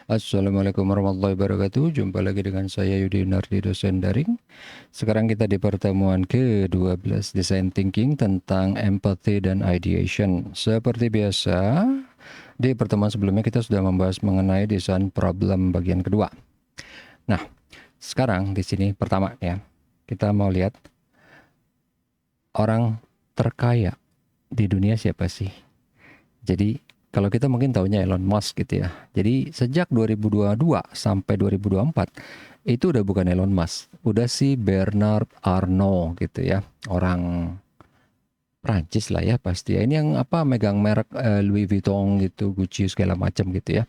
Assalamualaikum warahmatullahi wabarakatuh. Jumpa lagi dengan saya Yudi Nardi, dosen daring. Sekarang kita di pertemuan ke-12 Design Thinking tentang Empathy dan Ideation. Seperti biasa, di pertemuan sebelumnya kita sudah membahas mengenai desain problem bagian kedua. Nah, sekarang di sini pertama ya, kita mau lihat orang terkaya di dunia siapa sih? Jadi kalau kita mungkin taunya Elon Musk gitu ya. Jadi sejak 2022 sampai 2024 itu udah bukan Elon Musk, udah si Bernard Arnault gitu ya. Orang Prancis lah ya pasti ya. Ini yang apa megang merek Louis Vuitton gitu, Gucci segala macam gitu ya.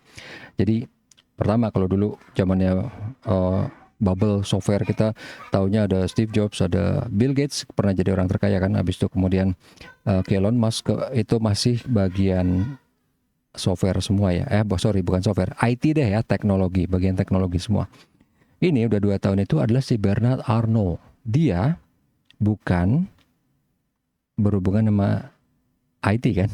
Jadi pertama kalau dulu zamannya eh, bubble software kita taunya ada Steve Jobs, ada Bill Gates pernah jadi orang terkaya kan. Habis itu kemudian ke Elon Musk itu masih bagian software semua ya. Sorry, bukan software, IT deh ya, teknologi, bagian teknologi semua. Ini udah 2 tahun itu adalah si Bernard Arnault. Dia bukan berhubungan sama IT kan?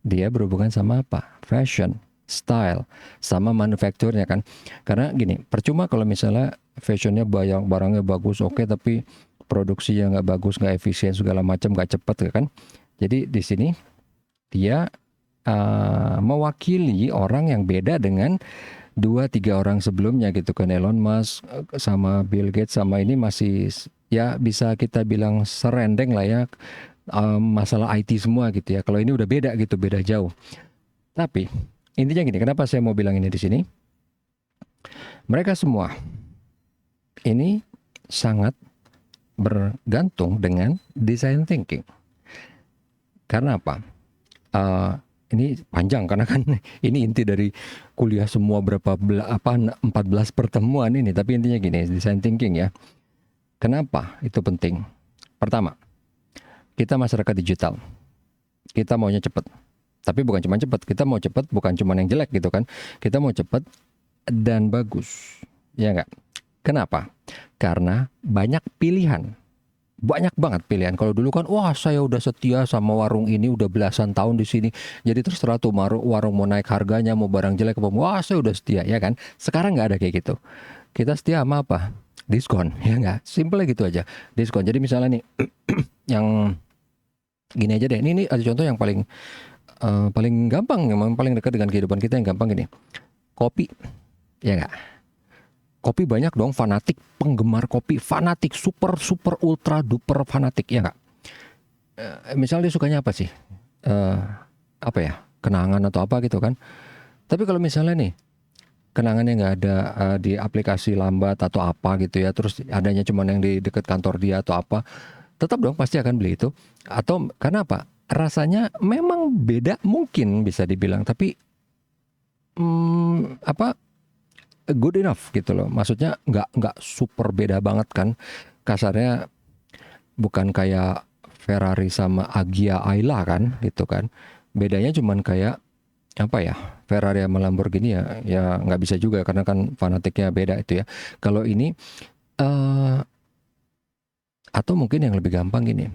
Dia berhubungan sama apa? Fashion, style, sama manufakturnya kan. Karena gini, percuma kalau misalnya fashionnya barangnya bagus, oke, tapi produksinya nggak bagus, nggak efisien segala macam, nggak cepat kan. Jadi di sini dia mewakili orang yang beda dengan 2-3 orang sebelumnya gitu kan. Elon Musk sama Bill Gates sama ini masih ya bisa kita bilang serendeng lah ya, masalah IT semua gitu ya. Kalau ini udah beda gitu, beda jauh. Tapi intinya gini, kenapa saya mau bilang ini di sini? Mereka semua ini sangat bergantung dengan design thinking. Karena apa? Ini panjang karena kan ini inti dari kuliah semua 14 pertemuan ini, tapi intinya gini, design thinking ya. Kenapa itu penting? Pertama, kita masyarakat digital. Kita maunya cepat. Tapi bukan cuma cepat, kita mau cepat bukan cuma yang jelek gitu kan. Kita mau cepat dan bagus. Ya enggak? Kenapa? Karena banyak pilihan. Banyak banget pilihan. Kalau dulu kan, wah saya udah setia sama warung ini udah belasan tahun di sini. Jadi terserah tuh warung mau naik harganya, mau barang jelek apa, wah saya udah setia ya kan. Sekarang nggak ada kayak gitu. Kita setia sama apa? Diskon ya nggak? Simple gitu aja. Diskon. Jadi misalnya nih, yang gini aja deh. Ini ada contoh yang paling gampang, yang paling dekat dengan kehidupan kita yang gampang gini. Kopi, ya nggak? Kopi banyak dong fanatik, penggemar kopi, fanatik, super super ultra duper fanatik ya nggak? Misalnya dia sukanya apa sih? Apa ya? Kenangan atau apa gitu kan? Tapi kalau misalnya nih kenangannya nggak ada di aplikasi lambat atau apa gitu ya, terus adanya cuma yang di dekat kantor dia atau apa, tetap dong pasti akan beli itu. Atau karena apa? Rasanya memang beda mungkin bisa dibilang, tapi apa? Good enough gitu loh. Maksudnya nggak super beda banget kan. Kasarnya bukan kayak Ferrari sama Agya Ayla kan gitu kan. Bedanya cuman kayak apa ya, Ferrari sama Lamborghini ya nggak bisa juga karena kan fanatiknya beda itu ya. Kalau ini atau mungkin yang lebih gampang gini,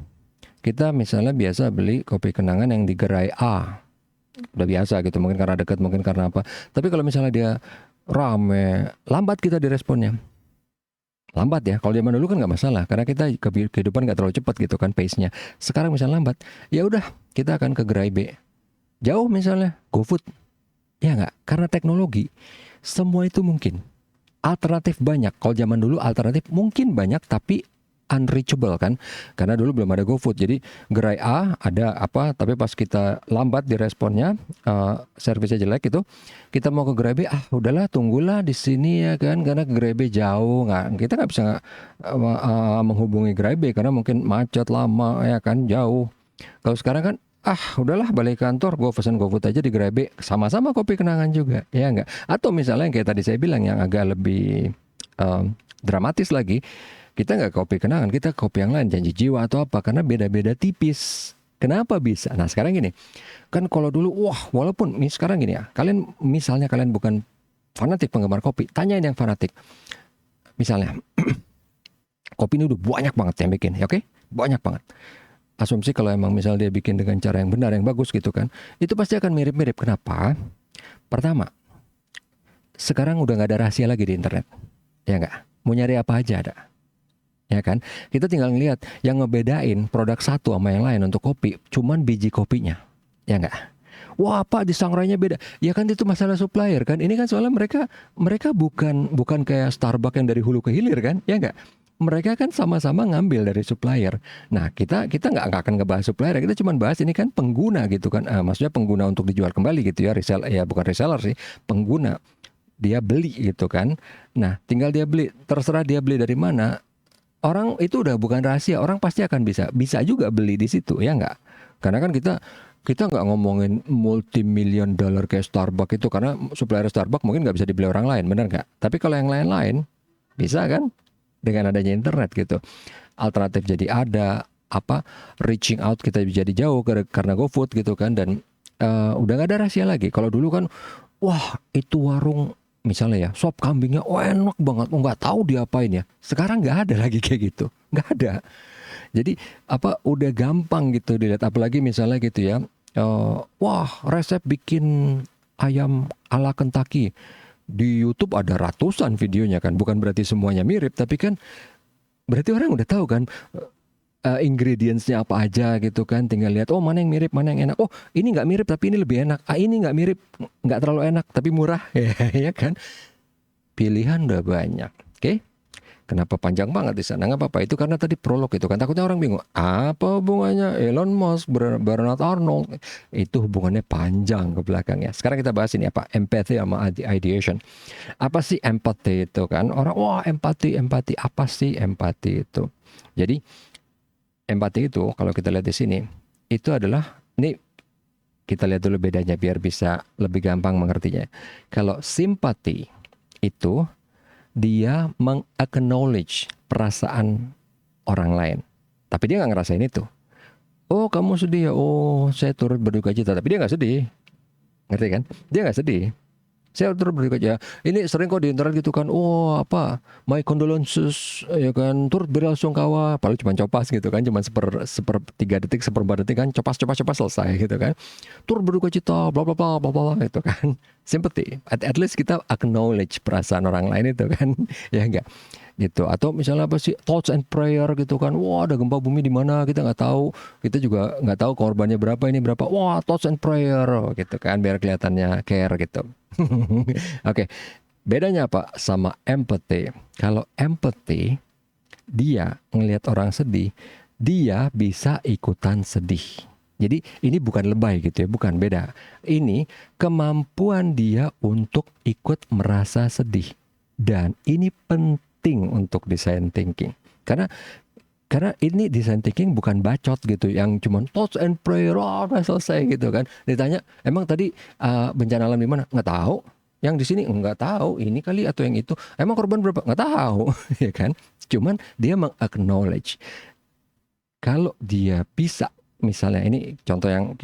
kita misalnya biasa beli kopi kenangan yang di gerai A, udah biasa gitu, mungkin karena dekat, mungkin karena apa. Tapi kalau misalnya dia rame, lambat kita diresponnya. Lambat ya, kalau zaman dulu kan nggak masalah karena kita kehidupan nggak terlalu cepat gitu kan pace-nya. Sekarang misalnya lambat, ya udah kita akan ke gerai B. Jauh misalnya GoFood, ya nggak? Karena teknologi semua itu mungkin. Alternatif banyak. Kalau zaman dulu alternatif mungkin banyak tapi unreachable kan, karena dulu belum ada GoFood. Jadi gerai A ada apa, tapi pas kita lambat di responnya, servisnya jelek itu, kita mau ke gerai B, udahlah tunggulah di sini ya kan, karena ke gerai B jauh, kita nggak bisa menghubungi gerai B karena mungkin macet lama ya kan, jauh. Kalau sekarang kan udahlah balik kantor, gue pesen GoFood aja di gerai B, sama-sama kopi kenangan juga ya enggak. Atau misalnya yang kayak tadi saya bilang yang agak lebih dramatis lagi, kita nggak kopi kenangan, kita kopi yang lain, janji jiwa atau apa, karena beda-beda tipis. Kenapa bisa? Nah sekarang gini, kan kalau dulu, walaupun sekarang gini ya, misalnya kalian bukan fanatik penggemar kopi, tanyain yang fanatik. Misalnya, kopi ini udah banyak banget yang bikin, ya oke? Banyak banget. Asumsi kalau emang misal dia bikin dengan cara yang benar, yang bagus gitu kan, itu pasti akan mirip-mirip. Kenapa? Pertama, sekarang udah nggak ada rahasia lagi di internet, ya nggak? Mau nyari apa aja ada, ya kan? Kita tinggal ngelihat yang ngebedain produk satu sama yang lain untuk kopi, cuman biji kopinya, ya nggak? Wah, apa di sangrainya beda? Ya kan itu masalah supplier kan. Ini kan soalnya mereka mereka bukan kayak Starbucks yang dari hulu ke hilir kan, ya nggak? Mereka kan sama-sama ngambil dari supplier. Nah, kita nggak akan ngebahas supplier, kita cuma bahas ini kan pengguna gitu kan. Maksudnya pengguna untuk dijual kembali gitu ya, resell ya bukan reseller sih, pengguna. Dia beli gitu kan. Nah, tinggal dia beli, terserah dia beli dari mana. Orang itu udah bukan rahasia, orang pasti akan bisa juga beli di situ, ya nggak? Karena kan kita nggak ngomongin multi-million dollar kayak Starbucks itu, karena supplier Starbucks mungkin nggak bisa dibeli orang lain, benar nggak? Tapi kalau yang lain-lain bisa kan, dengan adanya internet gitu. Alternatif jadi ada, apa, reaching out kita jadi jauh karena GoFood gitu kan. Dan udah nggak ada rahasia lagi. Kalau dulu kan, wah itu warung misalnya ya, sop kambingnya enak banget, nggak tahu diapain ya. Sekarang nggak ada lagi kayak gitu, nggak ada. Jadi apa, udah gampang gitu dilihat, apalagi misalnya gitu ya, wah resep bikin ayam ala Kentucky di YouTube ada ratusan videonya kan, bukan berarti semuanya mirip, tapi kan berarti orang udah tahu kan ingredientsnya apa aja gitu kan, tinggal lihat, oh mana yang mirip, mana yang enak, oh ini nggak mirip tapi ini lebih enak, ini nggak mirip, nggak terlalu enak tapi murah, ya kan, pilihan udah banyak. Oke. Kenapa panjang banget di sana? Nggak apa-apa, itu karena tadi prolog itu kan. Takutnya orang bingung, apa hubungannya Elon Musk, Bernard Arnold? Itu hubungannya panjang ke belakangnya. Sekarang kita bahas ini apa? Empathy sama ideation. Apa sih empathy itu kan? Orang, wah empati. Apa sih empati itu? Jadi empati itu kalau kita lihat di sini, itu adalah, ini kita lihat dulu bedanya biar bisa lebih gampang mengertinya. Kalau simpati itu dia meng-acknowledge perasaan orang lain, tapi dia nggak ngerasain itu. Oh kamu sedih ya, oh saya turut berduka cita, tapi dia nggak sedih, ngerti kan? Dia nggak sedih. Saya turut berduka cita. Ini sering kok di internet gitu kan, oh apa, my condolences, ya kan, turut belasungkawa, padahal cuma copas gitu kan, cuma seper 3 detik, seperempat detik kan, copas selesai gitu kan. Turut berduka cita, bla bla bla bla bla itu kan. Sympathy. At least kita acknowledge perasaan orang lain itu kan, ya enggak gitu. Atau misalnya apa sih, thoughts and prayer gitu kan, wah ada gempa bumi di mana kita nggak tahu, kita juga nggak tahu korbannya berapa, ini berapa, wah thoughts and prayer gitu kan, biar kelihatannya care gitu. Oke, bedanya apa sama empathy? Kalau empathy, dia ngelihat orang sedih, dia bisa ikutan sedih. Jadi ini bukan lebay gitu ya, bukan, beda. Ini kemampuan dia untuk ikut merasa sedih. Dan ini penting untuk design thinking. Karena ini design thinking bukan bacot gitu, yang cuman thoughts and prayer, oh, udah selesai gitu kan. Ditanya, emang tadi bencana alam di mana? Nggak tahu. Yang di sini nggak tahu, ini kali atau yang itu. Emang korban berapa? Nggak tahu, ya kan? Cuman dia meng-acknowledge. Kalau dia bisa, misalnya ini contoh yang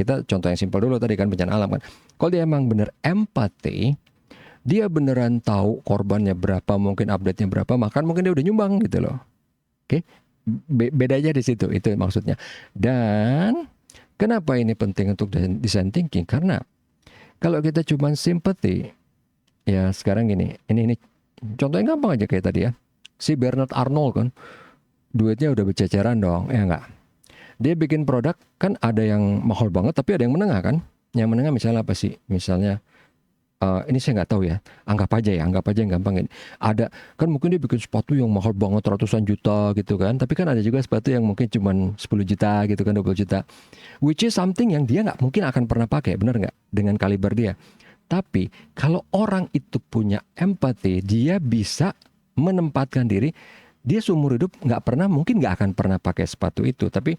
simpel dulu tadi kan, bencana alam kan. Kalau dia emang bener empati, dia beneran tahu korbannya berapa, mungkin update-nya berapa, bahkan mungkin dia udah nyumbang gitu loh. Oke? Bedanya di situ, itu maksudnya. Dan kenapa ini penting untuk design thinking? Karena kalau kita cuma sympathy, ya sekarang gini, ini contohnya gampang aja kayak tadi ya. Si Bernard Arnold kan, duitnya udah berceceran dong, ya enggak? Dia bikin produk kan, ada yang mahal banget tapi ada yang menengah kan. Yang menengah misalnya apa sih? Misalnya ini saya nggak tahu ya, anggap aja yang gampang ini. Ada kan, mungkin dia bikin sepatu yang mahal banget ratusan juta gitu kan, tapi kan ada juga sepatu yang mungkin cuma 10 juta gitu kan, 20 juta, which is something yang dia nggak mungkin akan pernah pakai, benar nggak, dengan kaliber dia. Tapi kalau orang itu punya empati, dia bisa menempatkan diri, dia seumur hidup mungkin nggak akan pernah pakai sepatu itu, tapi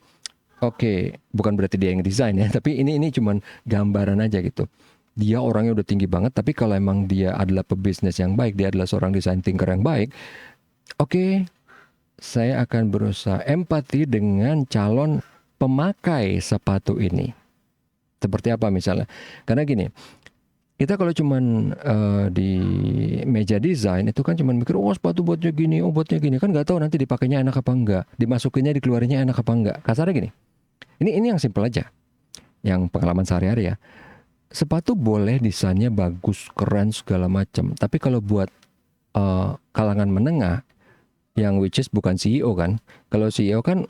oke, bukan berarti dia yang desain ya, tapi ini cuman gambaran aja gitu. Dia orangnya udah tinggi banget, tapi kalau emang dia adalah pebisnis yang baik, dia adalah seorang design thinker yang baik, oke, saya akan berusaha empati dengan calon pemakai sepatu ini. Seperti apa misalnya? Karena gini, kita kalau cuman di meja desain itu kan cuman mikir, oh sepatu buatnya gini, oh buatnya gini, kan nggak tahu nanti dipakainya enak apa enggak, dimasukinnya, dikeluarinnya enak apa enggak. Kasarnya gini, ini yang simple aja, yang pengalaman sehari-hari ya. sepatu boleh desainnya bagus, keren segala macam. Tapi kalau buat kalangan menengah, yang which is bukan CEO kan. Kalau CEO kan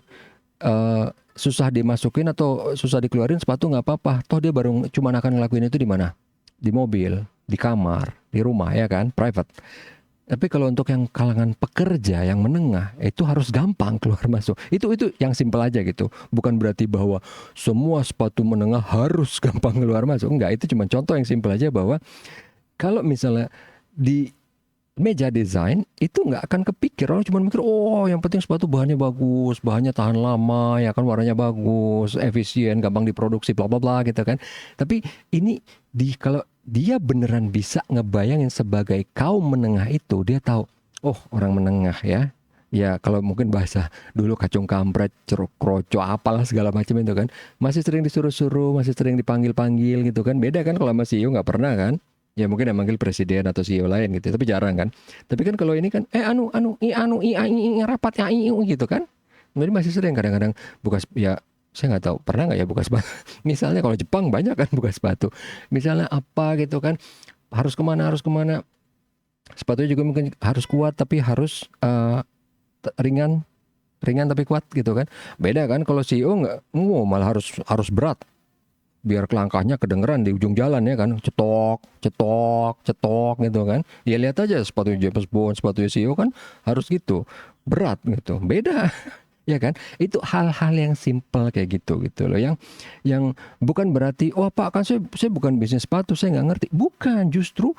susah dimasukin atau susah dikeluarin sepatu nggak apa-apa. Toh dia baru cuma akan ngelakuin itu di mana? Di mobil, di kamar, di rumah ya kan, private. Tapi kalau untuk yang kalangan pekerja yang menengah itu harus gampang keluar masuk. Itu yang simpel aja gitu. Bukan berarti bahwa semua sepatu menengah harus gampang keluar masuk. Enggak, itu cuma contoh yang simpel aja bahwa kalau misalnya di meja desain itu nggak akan kepikir, orang cuma mikir oh yang penting sepatu bahannya bagus, bahannya tahan lama ya kan, warnanya bagus, efisien, gampang diproduksi, bla bla bla gitu kan. Tapi ini kalau dia beneran bisa ngebayangin sebagai kaum menengah itu, dia tahu oh orang menengah ya kalau mungkin bahasa dulu kacung kampret, ceruk kroco apalah segala macam itu kan, masih sering disuruh-suruh, masih sering dipanggil-panggil gitu kan. Beda kan kalau masih CEO nggak pernah kan. Ya mungkin yang manggil presiden atau CEO lain gitu, tapi jarang kan. Tapi kan kalau ini kan, rapat ya, gitu kan. Jadi masih sering kadang-kadang buka, ya saya nggak tahu pernah nggak ya buka sepatu. Misalnya kalau Jepang banyak kan buka sepatu. Misalnya apa gitu kan, harus kemana. Sepatunya juga mungkin harus kuat tapi harus ringan, tapi kuat gitu kan. Beda kan kalau CEO nggak, malah harus berat. Biar langkahnya kedengeran di ujung jalan ya kan, cetok gitu kan. Ya lihat aja sepatu James Bond, sepatu CEO kan harus gitu, berat gitu, beda. Ya kan, itu hal-hal yang simple kayak gitu loh, yang bukan berarti oh Pak kan saya bukan bisnis sepatu, saya nggak ngerti. Bukan, justru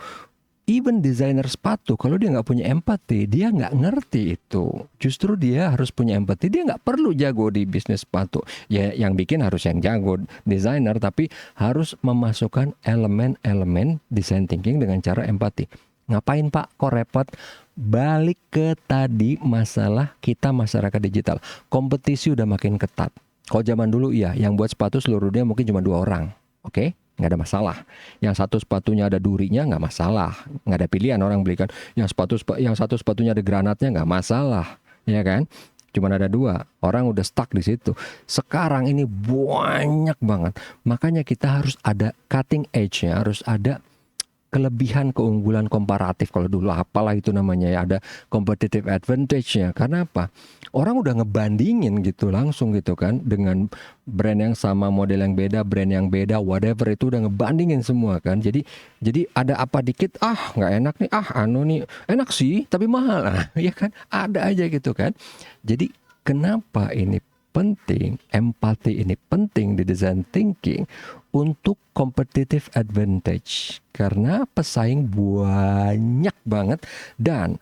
even desainer sepatu, kalau dia nggak punya empati, dia nggak ngerti itu. Justru dia harus punya empati. Dia nggak perlu jago di bisnis sepatu. Ya, yang bikin harus yang jago desainer, tapi harus memasukkan elemen-elemen design thinking dengan cara empati. Ngapain Pak? Kok repot? Balik ke tadi masalah kita masyarakat digital. Kompetisi udah makin ketat. Kalau zaman dulu iya, yang buat sepatu seluruh dunia mungkin cuma 2 orang. Oke? Nggak ada masalah. Yang satu sepatunya ada durinya nggak masalah, nggak ada pilihan orang belikan. Yang satu sepatunya ada granatnya nggak masalah, ya kan? Cuman ada 2 orang udah stuck di situ. Sekarang ini banyak banget, makanya kita harus ada cutting edge-nya, harus ada kelebihan, keunggulan komparatif. Kalau dulu apalah itu namanya ya, ada competitive advantage-nya. Karena apa? Orang udah ngebandingin gitu langsung gitu kan, dengan brand yang sama, model yang beda, brand yang beda, whatever, itu udah ngebandingin semua kan. Jadi ada apa dikit, nggak enak nih, nih enak sih tapi mahal, ya kan, ada aja gitu kan. Jadi kenapa ini penting, empati ini penting di design thinking untuk competitive advantage, karena pesaing banyak banget dan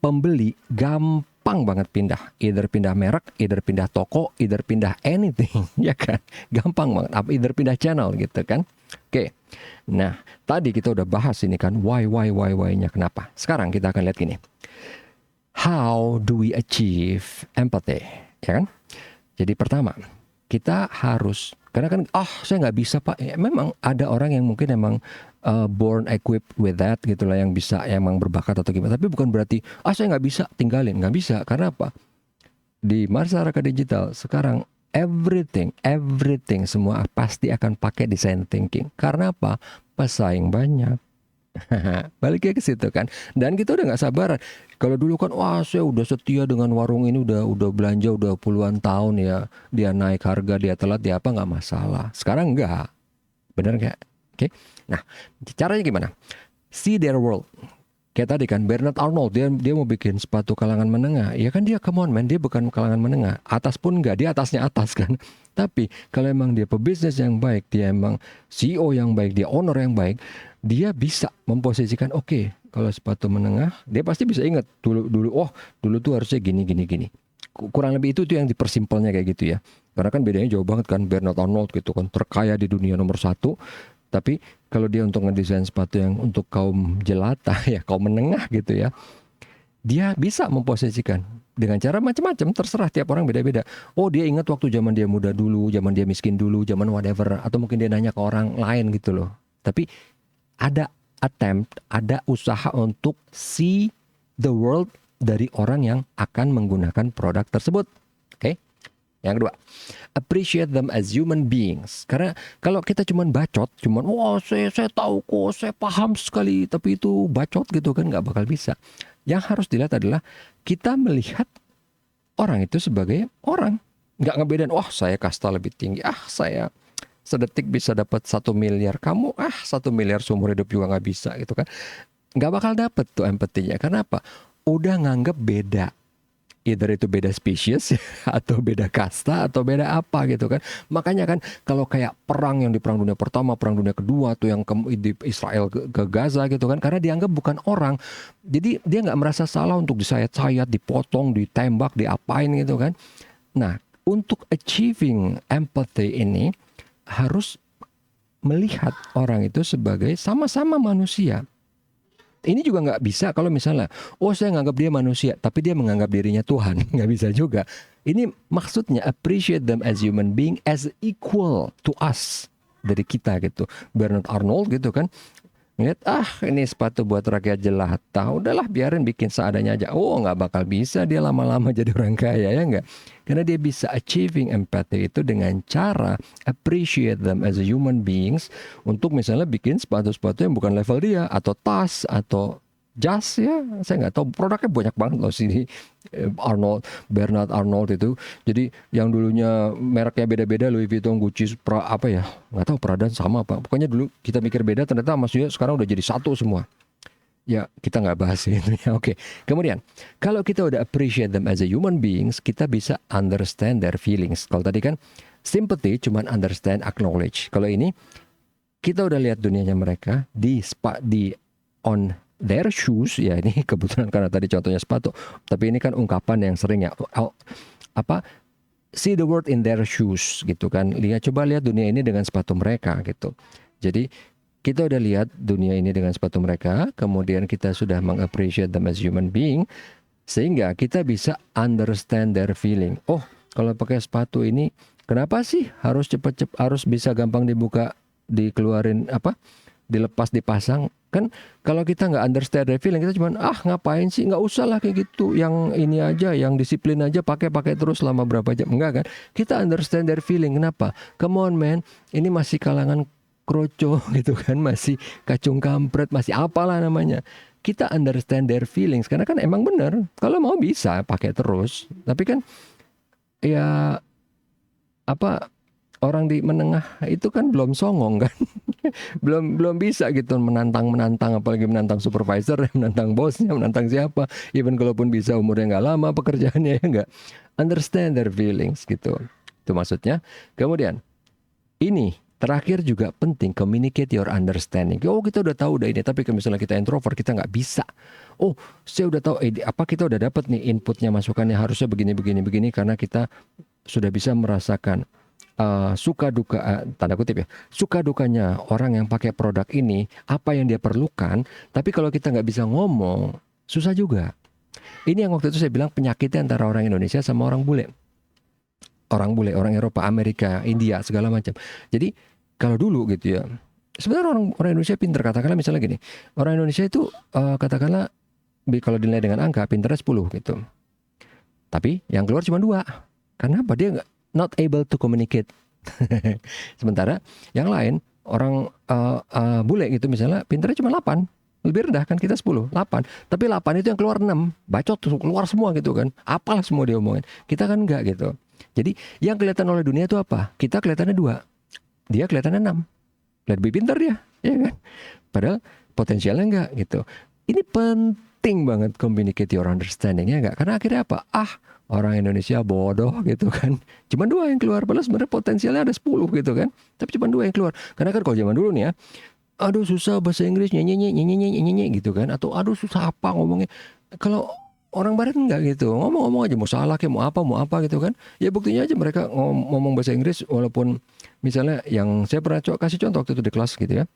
pembeli gampang banget pindah, either pindah merek, either pindah toko, either pindah anything, ya kan, gampang banget, either pindah channel gitu kan. Oke, nah tadi kita udah bahas ini kan, why-nya kenapa. Sekarang kita akan lihat gini, how do we achieve empathy, ya kan. Jadi pertama, kita harus, karena kan saya nggak bisa Pak. Ya, memang ada orang yang mungkin emang born equipped with that gitu lah, yang bisa, emang berbakat atau gimana. Tapi bukan berarti saya nggak bisa, tinggalin. Nggak bisa. Karena apa? Di masyarakat digital sekarang everything semua pasti akan pakai design thinking. Karena apa? Pesaing banyak. Baliknya ke situ kan. Dan kita udah nggak sabaran. Kalau dulu kan saya udah setia dengan warung ini, udah belanja udah puluhan tahun ya. Dia naik harga, dia telat, dia apa, nggak masalah. Sekarang enggak. Bener nggak? Oke. Nah, caranya gimana? See their world. Kayak tadi kan Bernard Arnold, dia mau bikin sepatu kalangan menengah. Ya kan, dia come on man, dia bukan kalangan menengah. Atas pun enggak, dia atasnya atas kan. Tapi kalau emang dia pebisnis yang baik, dia emang CEO yang baik, dia owner yang baik, dia bisa memposisikan kalau sepatu menengah, dia pasti bisa ingat dulu tuh harusnya gini. Kurang lebih itu tuh yang dipersimpelnya kayak gitu ya. Karena kan bedanya jauh banget kan, Bernard Arnold gitu kan, terkaya di dunia nomor 1. Tapi kalau dia untuk ngedesain sepatu yang untuk kaum jelata ya, kaum menengah gitu ya, dia bisa memposisikan dengan cara macam-macam, terserah, tiap orang beda-beda. Dia ingat waktu zaman dia muda dulu, zaman dia miskin dulu, zaman whatever, atau mungkin dia nanya ke orang lain gitu loh. Tapi ada attempt, ada usaha untuk see the world dari orang yang akan menggunakan produk tersebut. Oke? Yang kedua, appreciate them as human beings. Karena kalau kita cuman bacot, cuman wah saya tahu kok, saya paham sekali, tapi itu bacot gitu kan nggak bakal bisa. Yang harus dilihat adalah kita melihat orang itu sebagai orang. Nggak ngebedain, wah saya kasta lebih tinggi, saya sedetik bisa dapat 1 miliar, kamu 1 miliar seumur hidup juga nggak bisa gitu kan. Nggak bakal dapet tuh empatinya. Karena apa? Udah nganggep beda. Either itu beda spesies atau beda kasta atau beda apa gitu kan. Makanya kan kalau kayak perang yang di Perang Dunia Pertama, Perang Dunia Kedua tuh yang di Israel ke Gaza gitu kan, karena dianggap bukan orang. Jadi dia nggak merasa salah untuk disayat-sayat, dipotong, ditembak, diapain gitu kan. Nah, untuk achieving empathy ini harus melihat orang itu sebagai sama-sama manusia. Ini juga nggak bisa kalau misalnya, saya nganggap dia manusia, tapi dia menganggap dirinya Tuhan. Nggak bisa juga. Ini maksudnya appreciate them as human being, as equal to us, dari kita gitu. Bernard Arnold gitu kan, ngeliat, ini sepatu buat rakyat jelata, udahlah biarin bikin seadanya aja. Nggak bakal bisa dia lama-lama jadi orang kaya, ya nggak? Karena dia bisa achieving empathy itu dengan cara appreciate them as a human beings, untuk misalnya bikin sepatu-sepatu yang bukan level dia, atau tas, atau jas ya. Saya nggak tahu, produknya banyak banget loh sini. Bernard Arnold itu. Jadi yang dulunya mereknya beda-beda, Louis Vuitton, Gucci, nggak tahu Prada sama apa. Pokoknya dulu kita mikir beda, ternyata maksudnya sekarang udah jadi satu semua. Ya kita nggak bahas itu ya. Oke. Kemudian kalau kita udah appreciate them as a human beings, kita bisa understand their feelings. Kalau tadi kan sympathy cuman understand, acknowledge. Kalau ini kita udah lihat dunianya mereka di on their shoes ya. Ini kebetulan karena tadi contohnya sepatu, tapi ini kan ungkapan yang sering ya. See the world in their shoes gitu kan. Coba lihat dunia ini dengan sepatu mereka gitu. Jadi kita udah lihat dunia ini dengan sepatu mereka, kemudian kita sudah meng-appreciate them as human being, sehingga kita bisa understand their feeling. Kalau pakai sepatu ini, kenapa sih harus cepet-cepet, harus bisa gampang dibuka, dikeluarin, dilepas, dipasang? Kan kalau kita nggak understand their feeling, kita cuman ngapain sih, nggak usah lah kayak gitu, yang ini aja, yang disiplin aja, pakai terus selama berapa jam. Enggak kan? Kita understand their feeling. Kenapa? Come on man, ini masih kalangan kroco gitu kan, masih kacung kampret, masih apalah namanya. Kita understand their feelings, karena kan emang bener, kalau mau bisa pakai terus. Tapi kan ya orang di menengah itu kan belum songong kan. belum bisa gitu menantang, apalagi menantang supervisor, menantang bosnya, menantang siapa. Even kalaupun bisa, umurnya nggak lama pekerjaannya, ya nggak. Understand their feelings gitu. Itu maksudnya. Kemudian ini terakhir juga penting, communicate your understanding. Kita udah tahu ini, tapi kalau misalnya kita introvert, kita nggak bisa. Saya udah tahu, kita udah dapat nih inputnya, masukannya harusnya begini, karena kita sudah bisa merasakan suka duka, tanda kutip ya, suka dukanya orang yang pakai produk ini, apa yang dia perlukan. Tapi kalau kita nggak bisa ngomong, susah juga. Ini yang waktu itu saya bilang penyakitnya antara orang Indonesia sama orang bule. Orang Eropa, Amerika, India, segala macam. Jadi kalau dulu gitu ya, sebenarnya orang Indonesia pinter. Katakanlah misalnya gini, orang Indonesia itu katakanlah kalau dinilai dengan angka, pinternya 10 gitu. Tapi yang keluar cuma 2. Karena apa? Dia not able to communicate. Sementara yang lain, orang bule gitu misalnya, pinternya cuma 8. Lebih rendah kan, kita 10, 8. Tapi 8 itu yang keluar 6. Bacot tuh, keluar semua gitu kan. Apalah semua dia omongin. Kita kan enggak gitu. Jadi yang kelihatan oleh dunia itu apa? Kita kelihatannya 2. Dia kelihatannya 6. Lebih pintar dia, ya kan? Padahal potensialnya enggak gitu. Ini penting banget communicate your understanding, ya enggak? Karena akhirnya apa? Orang Indonesia bodoh gitu kan. Cuma 2 yang keluar. Padahal sebenarnya potensialnya ada 10 gitu kan. Tapi cuma 2 yang keluar. Karena kan kalau zaman dulu nih ya, aduh susah bahasa Inggris, nyenyenye gitu kan. Atau aduh susah apa ngomongnya. Kalau orang barat enggak gitu, ngomong aja, mau salah kayak mau apa gitu kan. Ya buktinya aja mereka ngomong bahasa Inggris, walaupun misalnya yang saya pernah kasih contoh waktu itu di kelas gitu ya.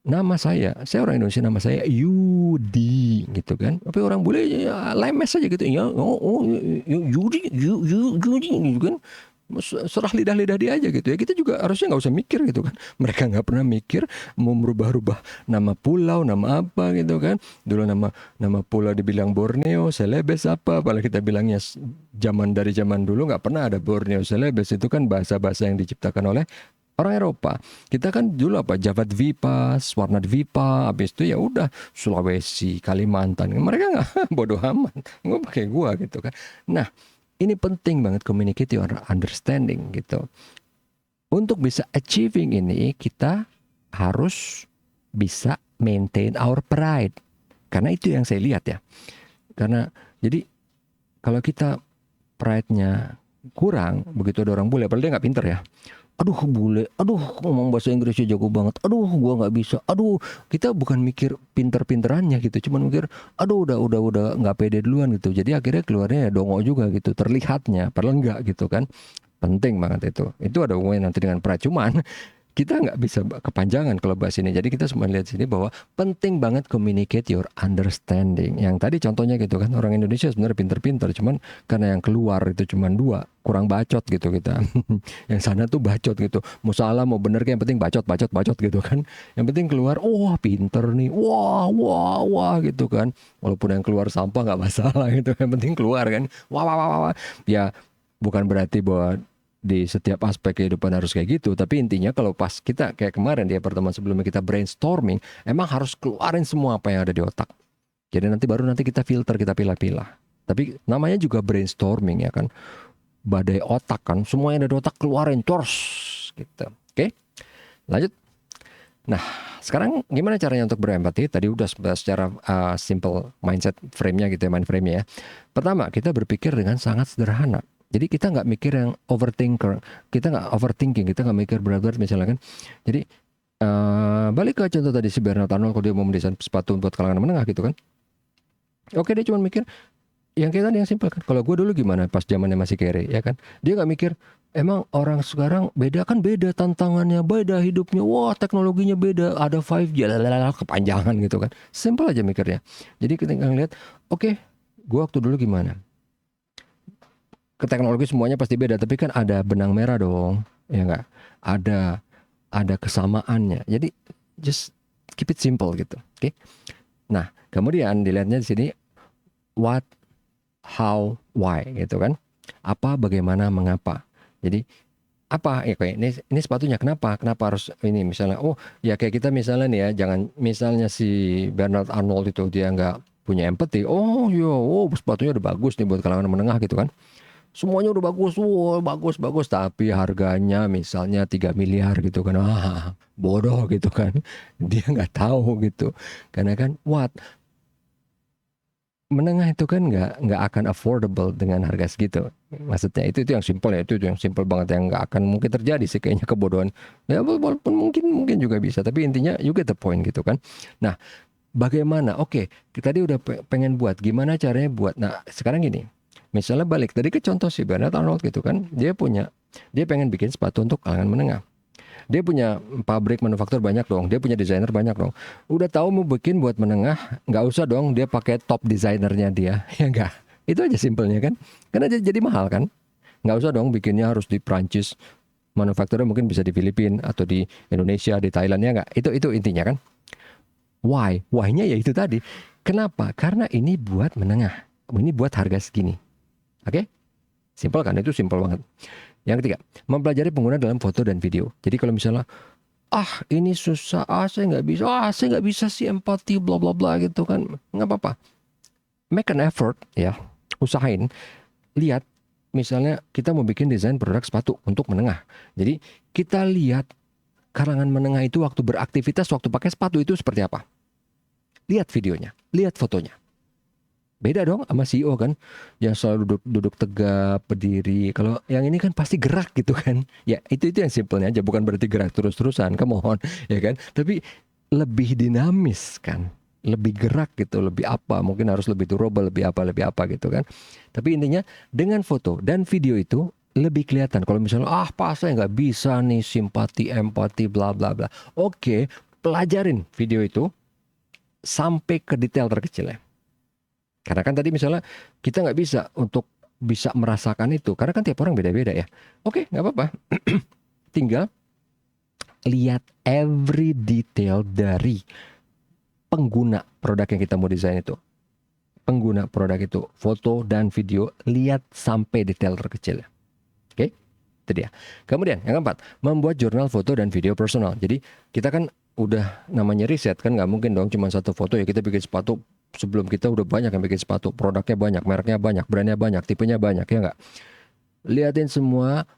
Nama saya orang Indonesia, nama saya Yudi gitu kan. Tapi orang bule ya lemes aja gitu ya. Yudi gitu kan. serah lidah-lidah dia aja gitu ya. Kita juga harusnya nggak usah mikir gitu kan. Mereka nggak pernah mikir mau merubah-rubah nama pulau, nama apa gitu kan. Dulu nama pulau dibilang Borneo, Celebes apa, apalagi kita bilangnya dari zaman dulu nggak pernah ada Borneo, Celebes, itu kan bahasa-bahasa yang diciptakan oleh orang Eropa. Kita kan dulu apa, Jawadvipa, Swarnadvipa, habis itu ya udah Sulawesi, Kalimantan. Mereka nggak bodoh amat, nggak pakai gua gitu kan. Nah, ini penting banget communicate your understanding gitu. Untuk bisa achieving ini, kita harus bisa maintain our pride. Karena itu yang saya lihat ya. Karena jadi kalau kita pride-nya kurang, begitu ada orang bule, padahal dia nggak pinter ya. Aduh bule, aduh ngomong bahasa Inggrisnya jago banget, aduh gua nggak bisa, aduh, kita bukan mikir pinter-pinterannya gitu, cuman mikir aduh udah nggak pede duluan gitu, jadi akhirnya keluarnya ya dongo juga gitu, terlihatnya, padahal enggak gitu kan. Penting banget itu ada hubungannya nanti dengan pride, cuman kita nggak bisa kepanjangan kalau bahas ini. Jadi kita semua lihat sini bahwa penting banget communicate your understanding. Yang tadi contohnya gitu kan, orang Indonesia sebenarnya pinter-pinter, cuman karena yang keluar itu cuman dua, kurang bacot gitu kita. Yang sana tuh bacot gitu, mau salah mau bener, yang penting bacot gitu kan. Yang penting keluar, wah pinter nih, wah gitu kan. Walaupun yang keluar sampah nggak masalah gitu, yang penting keluar kan, wah. Ya bukan berarti bahwa di setiap aspek kehidupan harus kayak gitu, tapi intinya kalau pas kita kayak kemarin di pertemuan sebelumnya kita brainstorming, emang harus keluarin semua apa yang ada di otak. Jadi nanti kita filter, kita pilah-pilah. Tapi namanya juga brainstorming ya kan, badai otak kan, semua yang ada di otak keluarin terus gitu. Oke, lanjut. Nah, sekarang gimana caranya untuk berempati? Tadi udah secara simple mindset frame-nya gitu ya, mind frame-nya ya. Pertama, kita berpikir dengan sangat sederhana. Jadi kita nggak mikir yang overthinker, kita nggak overthinking, kita nggak mikir berat-berat misalnya kan. Jadi balik ke contoh tadi si Bernard Arnault, kalau dia mau mendesain sepatu buat kalangan menengah gitu kan. Oke, dia cuma mikir yang kayak tadi yang simpel kan. Kalau gue dulu gimana pas zamannya masih kere ya kan. Dia nggak mikir emang orang sekarang beda kan, beda tantangannya, beda hidupnya, wah teknologinya beda, ada 5G, lalala, kepanjangan gitu kan. Simpel aja mikirnya. Jadi ketika ngeliat, oke, gue waktu dulu gimana? Ke teknologi semuanya pasti beda, tapi kan ada benang merah dong, ya nggak? Ada kesamaannya. Jadi just keep it simple gitu, oke? Nah, kemudian dilihatnya di sini what, how, why gitu kan? Apa, bagaimana, mengapa. Jadi apa ya, kayak ini sepatunya kenapa harus ini misalnya, oh ya kayak kita misalnya nih ya, jangan misalnya si Bernard Arnault itu dia nggak punya empathy, oh yo, oh sepatunya udah bagus nih buat kalangan menengah gitu kan. Semuanya udah bagus, wow, bagus, tapi harganya misalnya 3 miliar gitu kan. Bodoh gitu kan. Dia nggak tahu gitu. Karena kan menengah itu kan nggak akan affordable dengan harga segitu. Maksudnya itu yang simpel ya, itu yang simpel banget, yang nggak akan mungkin terjadi sih kayaknya kebodohan. Ya walaupun mungkin juga bisa, tapi intinya you get the point gitu kan. Nah, bagaimana? Oke, kita tadi udah pengen buat, gimana caranya buat. Nah, sekarang gini. Misalnya balik tadi ke contoh si Bernard Arnault gitu kan, dia pengen bikin sepatu untuk kalangan menengah. Dia punya pabrik manufaktur banyak dong, dia punya desainer banyak dong. Udah tahu mau bikin buat menengah, nggak usah dong dia pakai top desainernya dia, ya enggak? Itu aja simpelnya kan, karena jadi mahal kan. Nggak usah dong bikinnya harus di Prancis, manufakturnya mungkin bisa di Filipina atau di Indonesia, di Thailand, ya enggak? Itu intinya kan. Why-nya ya itu tadi. Kenapa? Karena ini buat menengah, ini buat harga segini. Oke? Simpel kan? Itu simpel banget. Yang ketiga, mempelajari pengguna dalam foto dan video. Jadi kalau misalnya, ini susah, saya nggak bisa sih empati, bla bla bla gitu kan. Nggak apa-apa. Make an effort, ya. Usahain. Lihat, misalnya kita mau bikin desain produk sepatu untuk menengah. Jadi kita lihat kalangan menengah itu waktu beraktivitas, waktu pakai sepatu itu seperti apa. Lihat videonya, lihat fotonya. Beda dong sama CEO kan, yang selalu duduk tegap, berdiri. Kalau yang ini kan pasti gerak gitu kan. Ya itu yang simpelnya aja, bukan berarti gerak terus-terusan, come on, ya kan. Tapi lebih dinamis kan, lebih gerak gitu, lebih apa, mungkin harus lebih durable, lebih apa gitu kan. Tapi intinya dengan foto dan video itu lebih kelihatan. Kalau misalnya pas saya nggak bisa nih simpati, empati, bla bla bla. Oke, pelajarin video itu sampai ke detail terkecilnya. Karena kan tadi misalnya kita nggak bisa untuk bisa merasakan itu, karena kan tiap orang beda-beda ya. Oke, nggak apa-apa. Tinggal lihat every detail dari pengguna produk yang kita mau desain itu. Pengguna produk itu, foto dan video, lihat sampai detail terkecil. Oke, itu dia. Kemudian yang keempat, membuat jurnal foto dan video personal. Jadi kita kan udah namanya riset kan, nggak mungkin dong cuma satu foto ya kita bikin sepatu. Sebelum kita udah banyak yang bikin sepatu, produknya banyak, mereknya banyak, brandnya banyak, tipenya banyak, ya nggak? Liatin semua,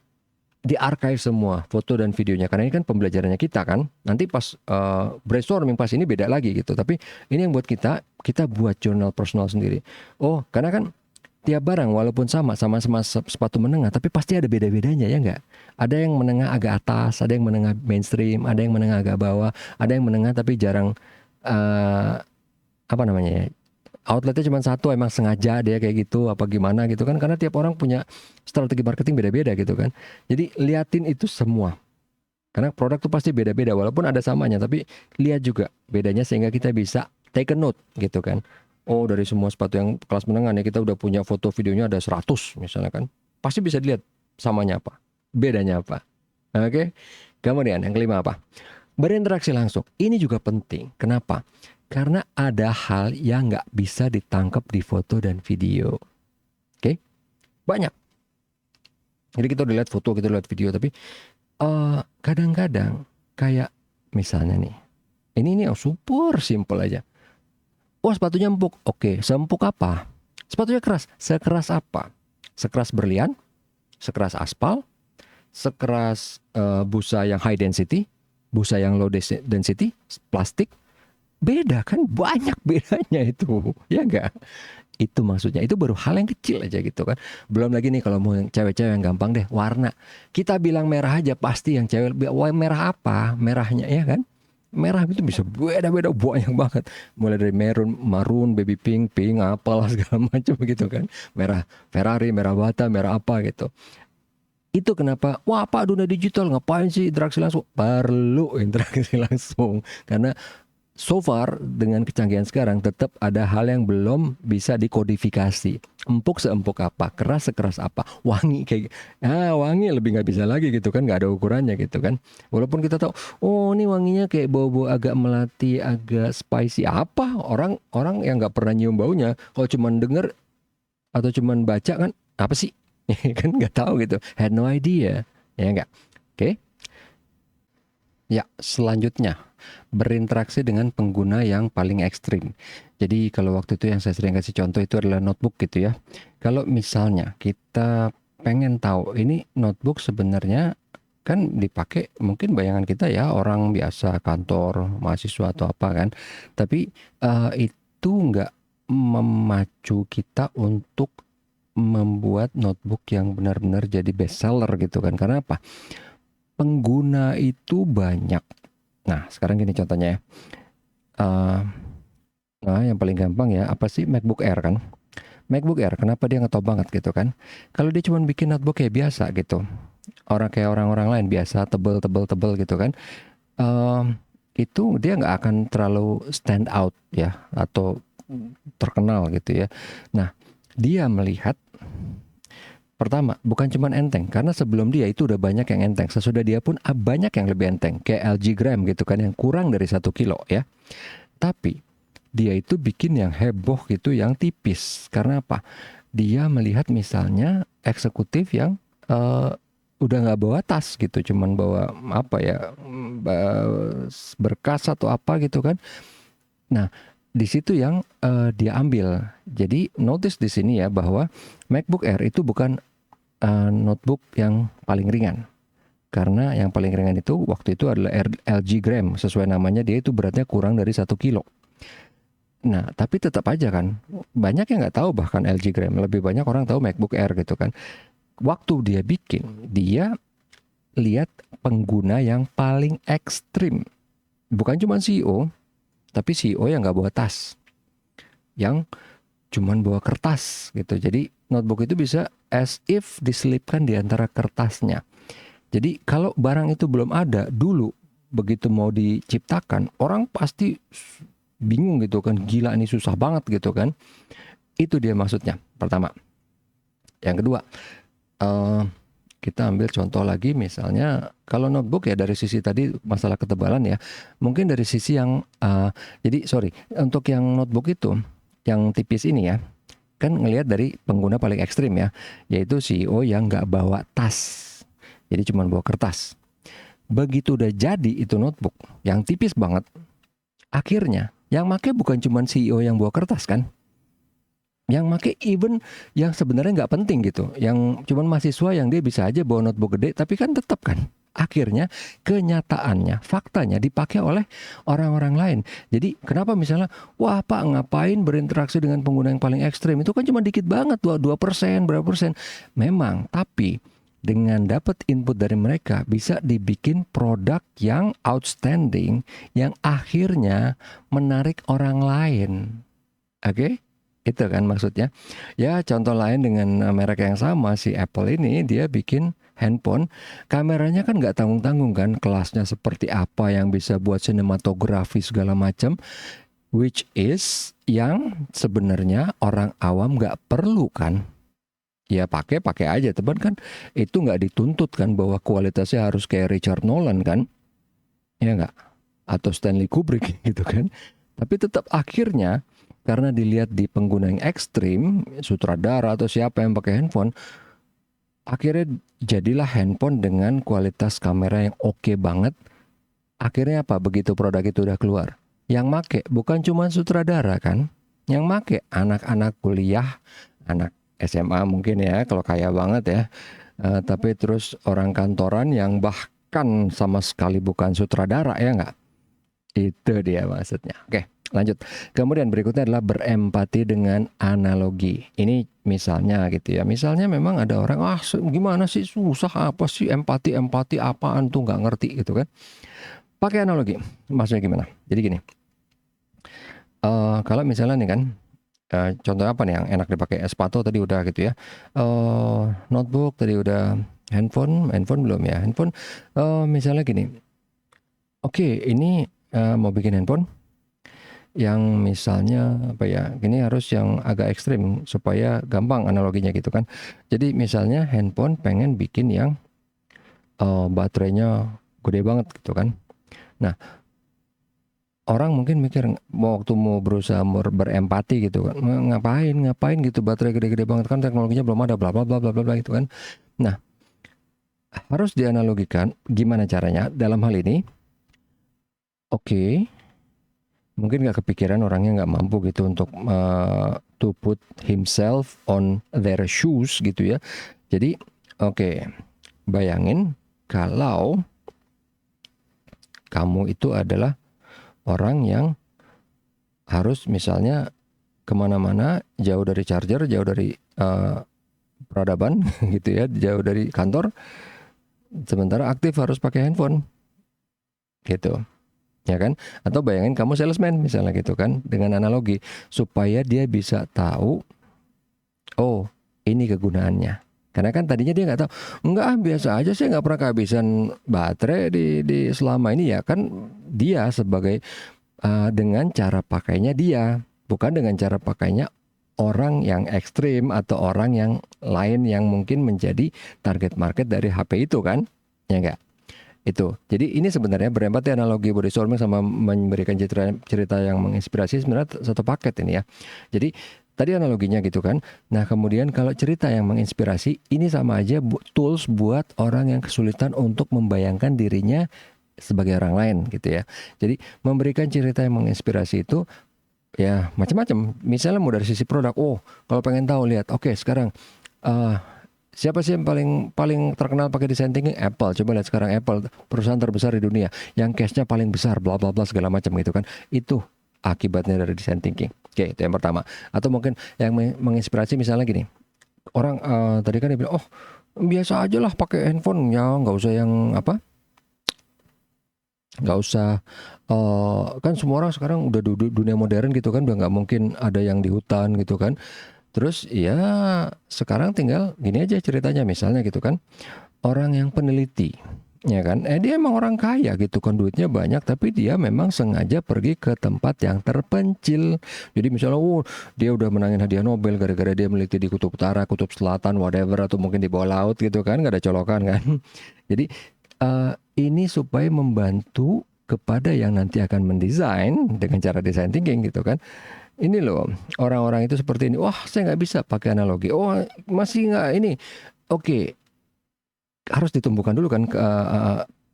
di archive semua foto dan videonya, karena ini kan pembelajarannya kita kan. Nanti pas brainstorming pas ini beda lagi gitu, tapi ini yang buat kita buat jurnal personal sendiri. Oh, karena kan tiap barang walaupun sama-sama sepatu menengah, tapi pasti ada beda-bedanya, ya nggak? Ada yang menengah agak atas, ada yang menengah mainstream, ada yang menengah agak bawah, ada yang menengah tapi jarang apa namanya ya, outletnya cuma satu, emang sengaja dia kayak gitu apa gimana gitu kan, karena tiap orang punya strategi marketing beda-beda gitu kan. Jadi liatin itu semua, karena produk tuh pasti beda-beda walaupun ada samanya, tapi lihat juga bedanya sehingga kita bisa take a note gitu kan. Oh, dari semua sepatu yang kelas menengah nih kita udah punya foto videonya ada 100 misalnya kan, pasti bisa dilihat samanya apa, bedanya apa. Oke. Kemudian yang kelima apa? Berinteraksi langsung. Ini juga penting. Kenapa? Karena ada hal yang nggak bisa ditangkap di foto dan video. Oke? Banyak. Jadi kita udah lihat foto, kita udah lihat video, tapi kadang-kadang kayak misalnya nih, ini super simple aja. Oh, sepatunya empuk. Oke, seempuk apa? Sepatunya keras. Sekeras apa? Sekeras berlian, sekeras aspal, sekeras busa yang high density, busa yang low density, plastik. Beda kan, banyak bedanya itu, ya enggak? Itu maksudnya, itu baru hal yang kecil aja gitu kan. Belum lagi nih kalau mau yang cewek-cewek yang gampang deh, warna. Kita bilang merah aja pasti yang cewek, wah merah apa? Merahnya ya kan? Merah itu bisa beda-beda banyak banget. Mulai dari maroon, baby pink, pink, apalah segala macam gitu kan. Merah Ferrari, merah bata, merah apa gitu. Itu kenapa, wah Pak dunia digital ngapain sih interaksi langsung? Perlu interaksi langsung. Karena so far dengan kecanggihan sekarang tetap ada hal yang belum bisa dikodifikasi. Empuk seempuk apa, keras sekeras apa, wangi kayak wangi lebih nggak bisa lagi gitu kan, nggak ada ukurannya gitu kan. Walaupun kita tahu, oh ini wanginya kayak bau-bau agak melati, agak spicy apa, orang yang nggak pernah nyium baunya, kalau cuman denger atau cuman baca kan apa sih, kan nggak tahu gitu, had no idea, ya nggak? Oke. Ya, selanjutnya berinteraksi dengan pengguna yang paling ekstrim. Jadi kalau waktu itu yang saya sering kasih contoh itu adalah notebook gitu ya. Kalau misalnya kita pengen tahu ini notebook sebenarnya kan dipakai, mungkin bayangan kita ya orang biasa kantor, mahasiswa atau apa kan. Tapi itu nggak memacu kita untuk membuat notebook yang benar-benar jadi best seller gitu kan. Karena apa? Pengguna itu banyak. Nah, sekarang gini contohnya ya. Nah, yang paling gampang ya, apa sih MacBook Air kan? MacBook Air, kenapa dia ngetop banget gitu kan? Kalau dia cuma bikin notebook kayak biasa gitu, kayak orang-orang lain biasa, tebel gitu kan, itu dia nggak akan terlalu stand out ya, atau terkenal gitu ya. Nah, dia melihat pertama, bukan cuma enteng, karena sebelum dia itu udah banyak yang enteng. Sesudah dia pun banyak yang lebih enteng, kayak LG Gram gitu kan, yang kurang dari 1 kilo ya. Tapi dia itu bikin yang heboh gitu, yang tipis. Karena apa? Dia melihat misalnya eksekutif yang udah nggak bawa tas gitu, cuman bawa apa ya, berkas atau apa gitu kan. Nah, di situ yang dia ambil. Jadi notice di sini ya bahwa MacBook Air itu bukan notebook yang paling ringan, karena yang paling ringan itu waktu itu adalah LG Gram. Sesuai namanya, dia itu beratnya kurang dari 1 kilo. Nah, tapi tetap aja kan banyak yang nggak tahu bahkan LG Gram. Lebih banyak orang tahu MacBook Air gitu kan. Waktu dia bikin, dia lihat pengguna yang paling ekstrim. Bukan cuma CEO, tapi CEO yang nggak bawa tas, yang cuman bawa kertas gitu. Jadi notebook itu bisa as if diselipkan di antara kertasnya. Jadi kalau barang itu belum ada dulu, begitu mau diciptakan, orang pasti bingung gitu kan, gila ini susah banget gitu kan. Itu dia maksudnya. Pertama, Yang kedua, eh, kita ambil contoh lagi, misalnya kalau notebook ya dari sisi tadi masalah ketebalan ya, mungkin dari sisi yang jadi sorry, untuk yang notebook itu yang tipis ini ya, kan ngelihat dari pengguna paling ekstrim ya, yaitu CEO yang nggak bawa tas, jadi cuma bawa kertas. Begitu udah jadi itu notebook yang tipis banget, akhirnya yang make bukan cuma CEO yang bawa kertas kan, yang make even yang sebenarnya nggak penting gitu, yang cuman mahasiswa yang dia bisa aja bawa notebook gede, tapi kan tetap kan akhirnya kenyataannya, faktanya dipakai oleh orang-orang lain. Jadi kenapa misalnya, wah Pak ngapain berinteraksi dengan pengguna yang paling ekstrim, itu kan cuma dikit banget, 2%, berapa persen. Memang, tapi dengan dapat input dari mereka bisa dibikin produk yang outstanding, yang akhirnya menarik orang lain. Oke? Itu kan maksudnya. Ya contoh lain dengan merek yang sama, si Apple ini dia bikin handphone, kameranya kan nggak tanggung-tanggung kan, kelasnya seperti apa yang bisa buat sinematografi segala macam, which is yang sebenarnya orang awam nggak perlu kan. Ya pakai aja teman kan, itu nggak dituntut kan bahwa kualitasnya harus kayak Richard Nolan kan, ya nggak, atau Stanley Kubrick gitu kan. Tapi tetap akhirnya karena dilihat di pengguna yang ekstrim, sutradara atau siapa yang pakai handphone, akhirnya jadilah handphone dengan kualitas kamera yang oke banget. Akhirnya apa? Begitu produk itu udah keluar, yang make bukan cuma sutradara kan, yang make anak-anak kuliah, anak SMA mungkin ya kalau kaya banget ya. Tapi terus orang kantoran yang bahkan sama sekali bukan sutradara, ya nggak? Itu dia maksudnya. Oke, lanjut. Kemudian berikutnya adalah berempati dengan analogi. Ini misalnya gitu ya. Misalnya memang ada orang, gimana sih, susah apa sih empati apaan tuh, nggak ngerti gitu kan. Pakai analogi. Maksudnya gimana? Jadi gini. Kalau misalnya nih kan, contoh apa nih yang enak dipakai? Sepatu tadi udah gitu ya. Notebook tadi udah. Handphone belum ya. Handphone, misalnya gini. Oke, ini mau bikin handphone yang misalnya apa ya, ini harus yang agak ekstrim supaya gampang analoginya gitu kan. Jadi misalnya handphone pengen bikin yang baterainya gede banget gitu kan. Nah, orang mungkin mikir waktu mau berusaha berempati gitu kan, ngapain gitu baterai gede-gede banget kan, teknologinya belum ada, bla bla bla bla bla gitu kan. Nah, harus dianalogikan gimana caranya dalam hal ini. Oke, mungkin nggak kepikiran orangnya nggak mampu gitu untuk to put himself on their shoes gitu ya. Jadi oke, bayangin kalau kamu itu adalah orang yang harus misalnya kemana-mana, jauh dari charger, jauh dari peradaban gitu ya, jauh dari kantor, sementara aktif harus pakai handphone gitu. Ya kan? Atau bayangin kamu salesman misalnya gitu kan, dengan analogi supaya dia bisa tahu, oh ini kegunaannya. Karena kan tadinya dia nggak tahu, enggak biasa aja sih, nggak pernah kehabisan baterai di selama ini ya kan. Dia sebagai dengan cara pakainya dia, bukan dengan cara pakainya orang yang ekstrim atau orang yang lain yang mungkin menjadi target market dari HP itu kan, ya enggak? Itu. Jadi ini sebenarnya berempati, analogi, body storming sama memberikan cerita yang menginspirasi sebenarnya satu paket ini ya. Jadi tadi analoginya gitu kan. Nah, kemudian kalau cerita yang menginspirasi ini sama aja tools buat orang yang kesulitan untuk membayangkan dirinya sebagai orang lain gitu ya. Jadi memberikan cerita yang menginspirasi itu ya macam-macam. Misalnya mau dari sisi produk, kalau pengen tahu, lihat, oke, sekarang siapa sih yang paling terkenal pakai design thinking? Apple. Coba lihat sekarang Apple, perusahaan terbesar di dunia, yang cashnya paling besar, bla bla bla segala macam gitu kan. Itu akibatnya dari design thinking. Oke, itu yang pertama. Atau mungkin yang menginspirasi misalnya gini. Orang tadi kan dia bilang, biasa aja lah pakai handphone, ya nggak usah yang apa? Nggak usah, kan semua orang sekarang udah dunia modern gitu kan, udah nggak mungkin ada yang di hutan gitu kan. Terus ya sekarang tinggal gini aja ceritanya misalnya gitu kan, orang yang peneliti ya kan? Dia emang orang kaya gitu kan, duitnya banyak, tapi dia memang sengaja pergi ke tempat yang terpencil. Jadi misalnya, dia udah menangin hadiah Nobel gara-gara dia meliti di kutub utara, kutub selatan, whatever, atau mungkin di bawah laut gitu kan, gak ada colokan kan. Jadi ini supaya membantu kepada yang nanti akan mendesain dengan cara design thinking gitu kan. Ini loh, orang-orang itu seperti ini. Wah, saya nggak bisa pakai analogi. Oh, masih nggak ini. Oke, harus ditumbuhkan dulu kan.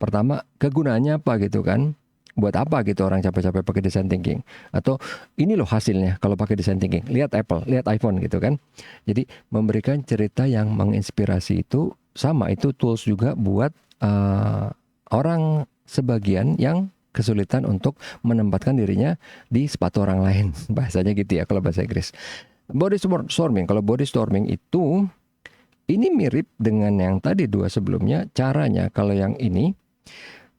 Pertama, kegunaannya apa gitu kan? Buat apa gitu orang capek-capek pakai design thinking? Atau ini loh hasilnya kalau pakai design thinking. Lihat Apple, lihat iPhone gitu kan. Jadi memberikan cerita yang menginspirasi itu sama, itu tools juga buat orang sebagian yang kesulitan untuk menempatkan dirinya di sepatu orang lain. Bahasanya gitu ya kalau bahasa Inggris. Body storming. Kalau body storming itu ini mirip dengan yang tadi dua sebelumnya. Caranya kalau yang ini,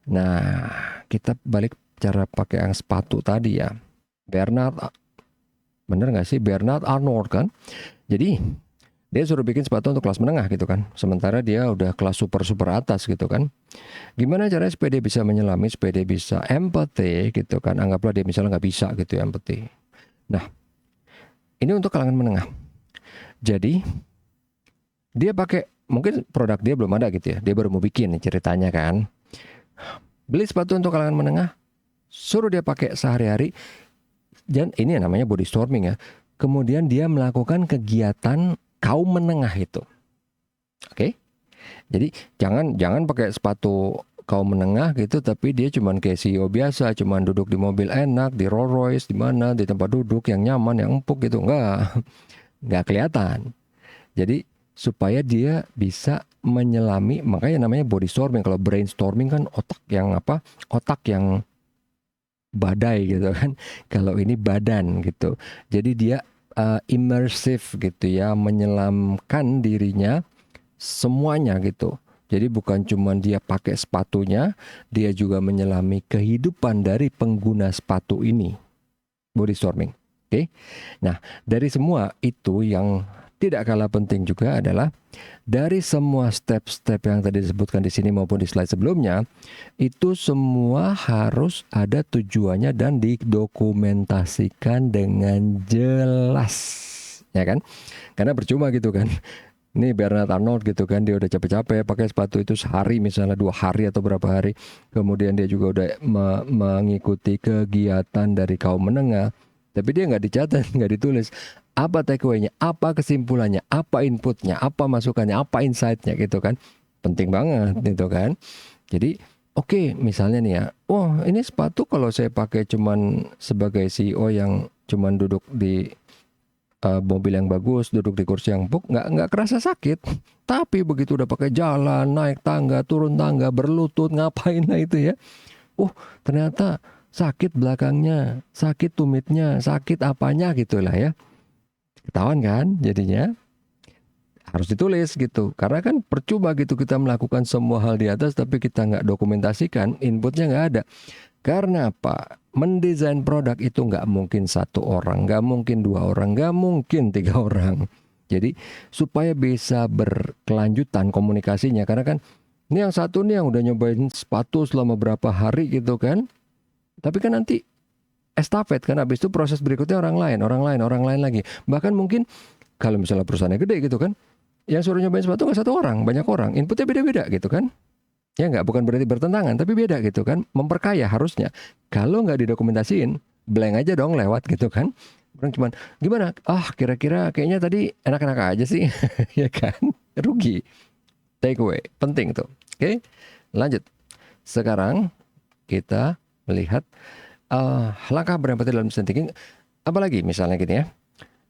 nah kita balik cara pakai yang sepatu tadi ya. Bener nggak sih? Bernard Arnault kan. Jadi dia suruh bikin sepatu untuk kelas menengah gitu kan. Sementara dia udah kelas super atas gitu kan. Gimana caranya supaya dia bisa menyelami, supaya dia bisa empathy gitu kan. Anggaplah dia misalnya nggak bisa gitu ya empathy. Nah, ini untuk kalangan menengah. Jadi, dia pakai, mungkin produk dia belum ada gitu ya. Dia baru mau bikin nih ceritanya kan. Beli sepatu untuk kalangan menengah, suruh dia pakai sehari-hari. Dan ini namanya body storming ya. Kemudian dia melakukan kegiatan kaum menengah itu. Oke? Jadi jangan pakai sepatu kaum menengah gitu, tapi dia cuman kayak CEO biasa, cuman duduk di mobil enak, di Rolls Royce, di mana, di tempat duduk yang nyaman, yang empuk gitu. Nggak kelihatan. Jadi supaya dia bisa menyelami, makanya namanya body storming. Kalau brainstorming kan otak yang badai gitu kan. Kalau ini badan gitu. Jadi dia immersive gitu ya, menyelamkan dirinya semuanya gitu. Jadi bukan cuma dia pakai sepatunya, dia juga menyelami kehidupan dari pengguna sepatu ini. Body storming. Oke. Nah, dari semua itu yang tidak kalah penting juga adalah dari semua step-step yang tadi disebutkan di sini maupun di slide sebelumnya, itu semua harus ada tujuannya dan didokumentasikan dengan jelas. Ya kan? Karena percuma gitu kan. Ini Bernard Arnault gitu kan, dia udah capek-capek pakai sepatu itu sehari, misalnya 2 hari atau berapa hari. Kemudian dia juga udah mengikuti kegiatan dari kaum menengah. Tapi dia nggak dicatat, nggak ditulis. Apa takeaway-nya, apa kesimpulannya, apa inputnya, apa masukannya, apa insight-nya gitu kan. Penting banget gitu kan. Jadi oke, misalnya nih ya, ini sepatu kalau saya pakai cuman sebagai CEO yang cuman duduk di mobil yang bagus, duduk di kursi yang empuk, nggak kerasa sakit. Tapi begitu udah pakai jalan, naik tangga, turun tangga, berlutut, ngapain lah itu ya. Ternyata sakit belakangnya, sakit tumitnya, sakit apanya gitulah ya. Ketahuan kan jadinya. Harus ditulis gitu. Karena kan percuma gitu kita melakukan semua hal di atas tapi kita nggak dokumentasikan, inputnya nggak ada. Karena apa? Mendesain produk itu nggak mungkin 1 orang, nggak mungkin 2 orang, nggak mungkin 3 orang. Jadi supaya bisa berkelanjutan komunikasinya, karena kan ini yang satu nih yang udah nyobain sepatu selama berapa hari gitu kan. Tapi kan nanti estafet kan, habis itu proses berikutnya orang lain lagi. Bahkan mungkin kalau misalnya perusahaannya gede gitu kan, yang suruh nyobain sepatu nggak 1 orang, banyak orang. Inputnya beda-beda gitu kan. Ya nggak, bukan berarti bertentangan, tapi beda gitu kan. Memperkaya harusnya. Kalau nggak didokumentasiin, blank aja dong lewat gitu kan. Orang cuman, gimana? Kira-kira kayaknya tadi enak-enak aja sih. Ya kan? Rugi. Take away. Penting tuh. Oke, lanjut. Sekarang kita melihat langkah berempati dalam design thinking. Apalagi misalnya gini ya.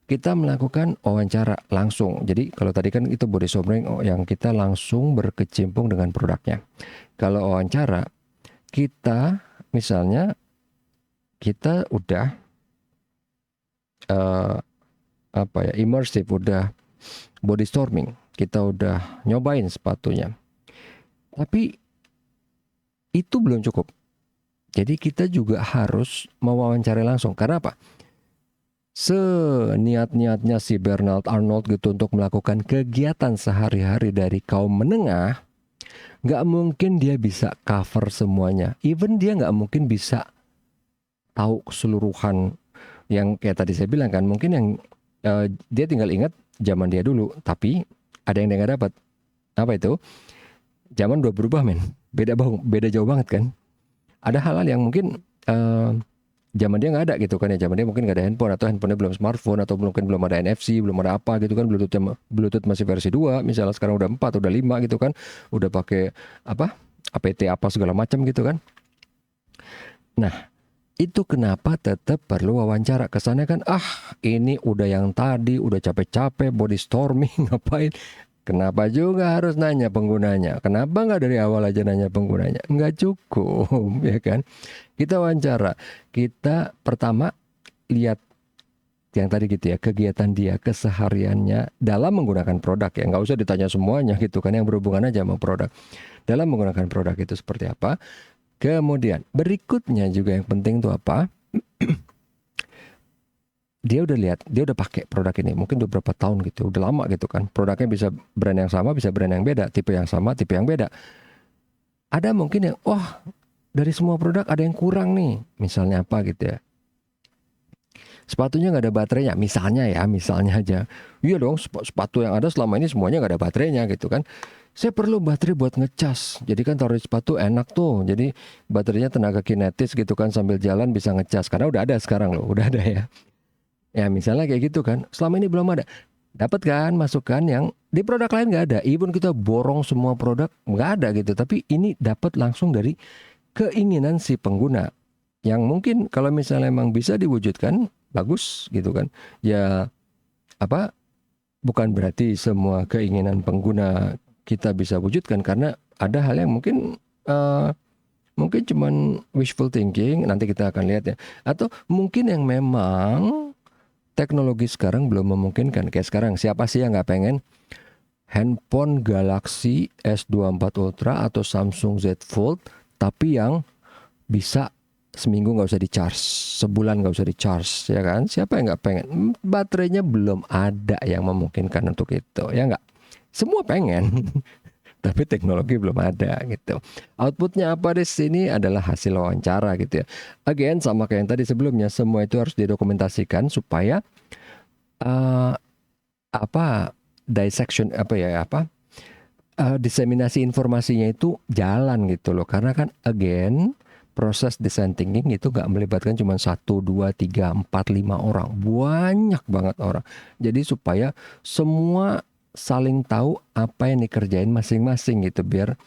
Kita melakukan wawancara langsung. Jadi kalau tadi kan itu body storming yang kita langsung berkecimpung dengan produknya. Kalau wawancara, kita misalnya kita udah immersive, udah body storming, kita udah nyobain sepatunya. Tapi itu belum cukup. Jadi kita juga harus mewawancarai langsung. Karena apa? Seniat-niatnya si Bernard Arnault gitu untuk melakukan kegiatan sehari-hari dari kaum menengah, Nggak mungkin dia bisa cover semuanya. Even dia nggak mungkin bisa tahu keseluruhan yang kayak tadi saya bilang kan. Mungkin yang dia tinggal ingat zaman dia dulu, tapi ada yang dia nggak dapat. Apa itu? Zaman udah berubah men. Beda jauh banget kan. Ada hal-hal yang mungkin zaman dia nggak ada gitu kan ya. Zaman dia mungkin nggak ada handphone, atau handphonenya belum smartphone, atau mungkin belum ada NFC, belum ada apa gitu kan. Bluetooth masih versi 2, misalnya sekarang udah 4, udah 5 gitu kan. Udah pakai apa? APT apa segala macam gitu kan. Nah, itu kenapa tetap perlu wawancara. Kesannya kan, ini udah yang tadi, udah capek-capek body storming ngapain. Kenapa juga harus nanya penggunanya? Kenapa nggak dari awal aja nanya penggunanya? Nggak cukup, ya kan? Kita wawancara. Kita pertama lihat yang tadi gitu ya, kegiatan dia, kesehariannya dalam menggunakan produk ya. Nggak usah ditanya semuanya gitu kan, yang berhubungan aja sama produk. Dalam menggunakan produk itu seperti apa. Kemudian berikutnya juga yang penting tuh apa? Dia udah lihat, dia udah pakai produk ini mungkin udah berapa tahun gitu, udah lama gitu kan. Produknya bisa brand yang sama, bisa brand yang beda, tipe yang sama, tipe yang beda. Ada mungkin yang, dari semua produk ada yang kurang nih. Misalnya apa gitu ya. Sepatunya nggak ada baterainya, misalnya aja. Iya dong, sepatu yang ada selama ini semuanya nggak ada baterainya gitu kan. Saya perlu baterai buat ngecas. Jadi kan taruh di sepatu enak tuh. Jadi baterainya tenaga kinetis gitu kan, sambil jalan bisa ngecas. Karena udah ada sekarang loh, udah ada ya. Ya misalnya kayak gitu kan. Selama ini belum ada. Dapat kan masukan yang di produk lain nggak ada. Even kita borong semua produk nggak ada gitu. Tapi ini dapat langsung dari keinginan si pengguna. Yang mungkin kalau misalnya emang bisa diwujudkan, bagus gitu kan. Ya apa? Bukan berarti semua keinginan pengguna kita bisa wujudkan, karena ada hal yang mungkin mungkin cuman wishful thinking, nanti kita akan lihat ya. Atau mungkin yang memang teknologi sekarang belum memungkinkan. Kayak sekarang, siapa sih yang nggak pengen handphone Galaxy S24 Ultra atau Samsung Z Fold, tapi yang bisa seminggu nggak usah di-charge, sebulan nggak usah di-charge, ya kan? Siapa yang nggak pengen? Baterainya belum ada yang memungkinkan untuk itu, ya nggak? Semua pengen, tapi teknologi belum ada gitu. Outputnya apa di sini adalah hasil wawancara gitu ya. Again, sama kayak yang tadi sebelumnya, semua itu harus didokumentasikan supaya dissection diseminasi informasinya itu jalan gitu loh. Karena kan again, proses design thinking itu gak melibatkan cuma 1, 2, 3, 4, 5 orang. Banyak banget orang. Jadi supaya semua saling tahu apa yang dikerjain masing-masing gitu, biar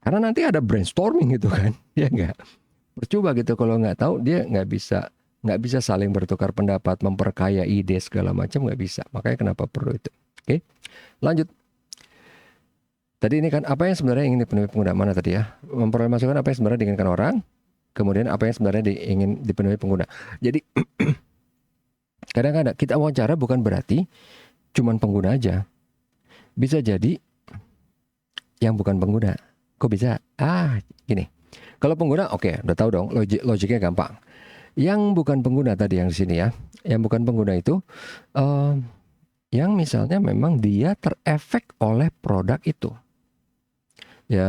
karena nanti ada brainstorming gitu kan. Ya enggak? Percuma gitu kalau nggak tahu, dia nggak bisa saling bertukar pendapat, memperkaya ide segala macam, nggak bisa. Makanya kenapa perlu itu. Oke, lanjut. Tadi ini kan apa yang sebenarnya ingin dipenuhi pengguna, mana tadi ya? Memperoleh masukan apa yang sebenarnya diinginkan orang, kemudian apa yang sebenarnya ingin dipenuhi pengguna. Jadi kadang-kadang kita wawancara bukan berarti cuman pengguna aja. Bisa jadi yang bukan pengguna. Kok bisa? Gini. Kalau pengguna oke, udah tahu dong, logiknya gampang. Yang bukan pengguna tadi yang di sini ya. Yang bukan pengguna itu yang misalnya memang dia terefek oleh produk itu. Ya,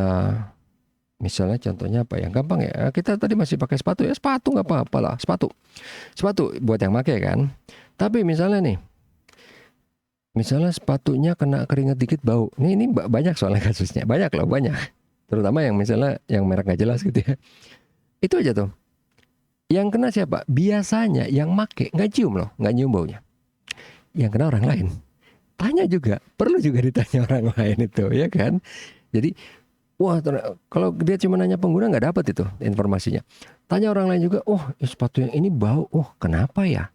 misalnya contohnya apa yang gampang ya, kita tadi masih pakai sepatu ya, sepatu nggak apa-apa lah, sepatu buat yang pakai kan. Tapi misalnya sepatunya kena keringat dikit bau, ini banyak soalnya kasusnya, banyak, terutama yang misalnya yang merek nggak jelas gitu ya. Itu aja tuh, yang kena siapa? Biasanya yang make nggak cium baunya, yang kena orang lain. Tanya juga, perlu juga ditanya orang lain itu, ya kan. Jadi kalau dia cuma nanya pengguna nggak dapat itu informasinya. Tanya orang lain juga, sepatu yang ini bau, kenapa ya?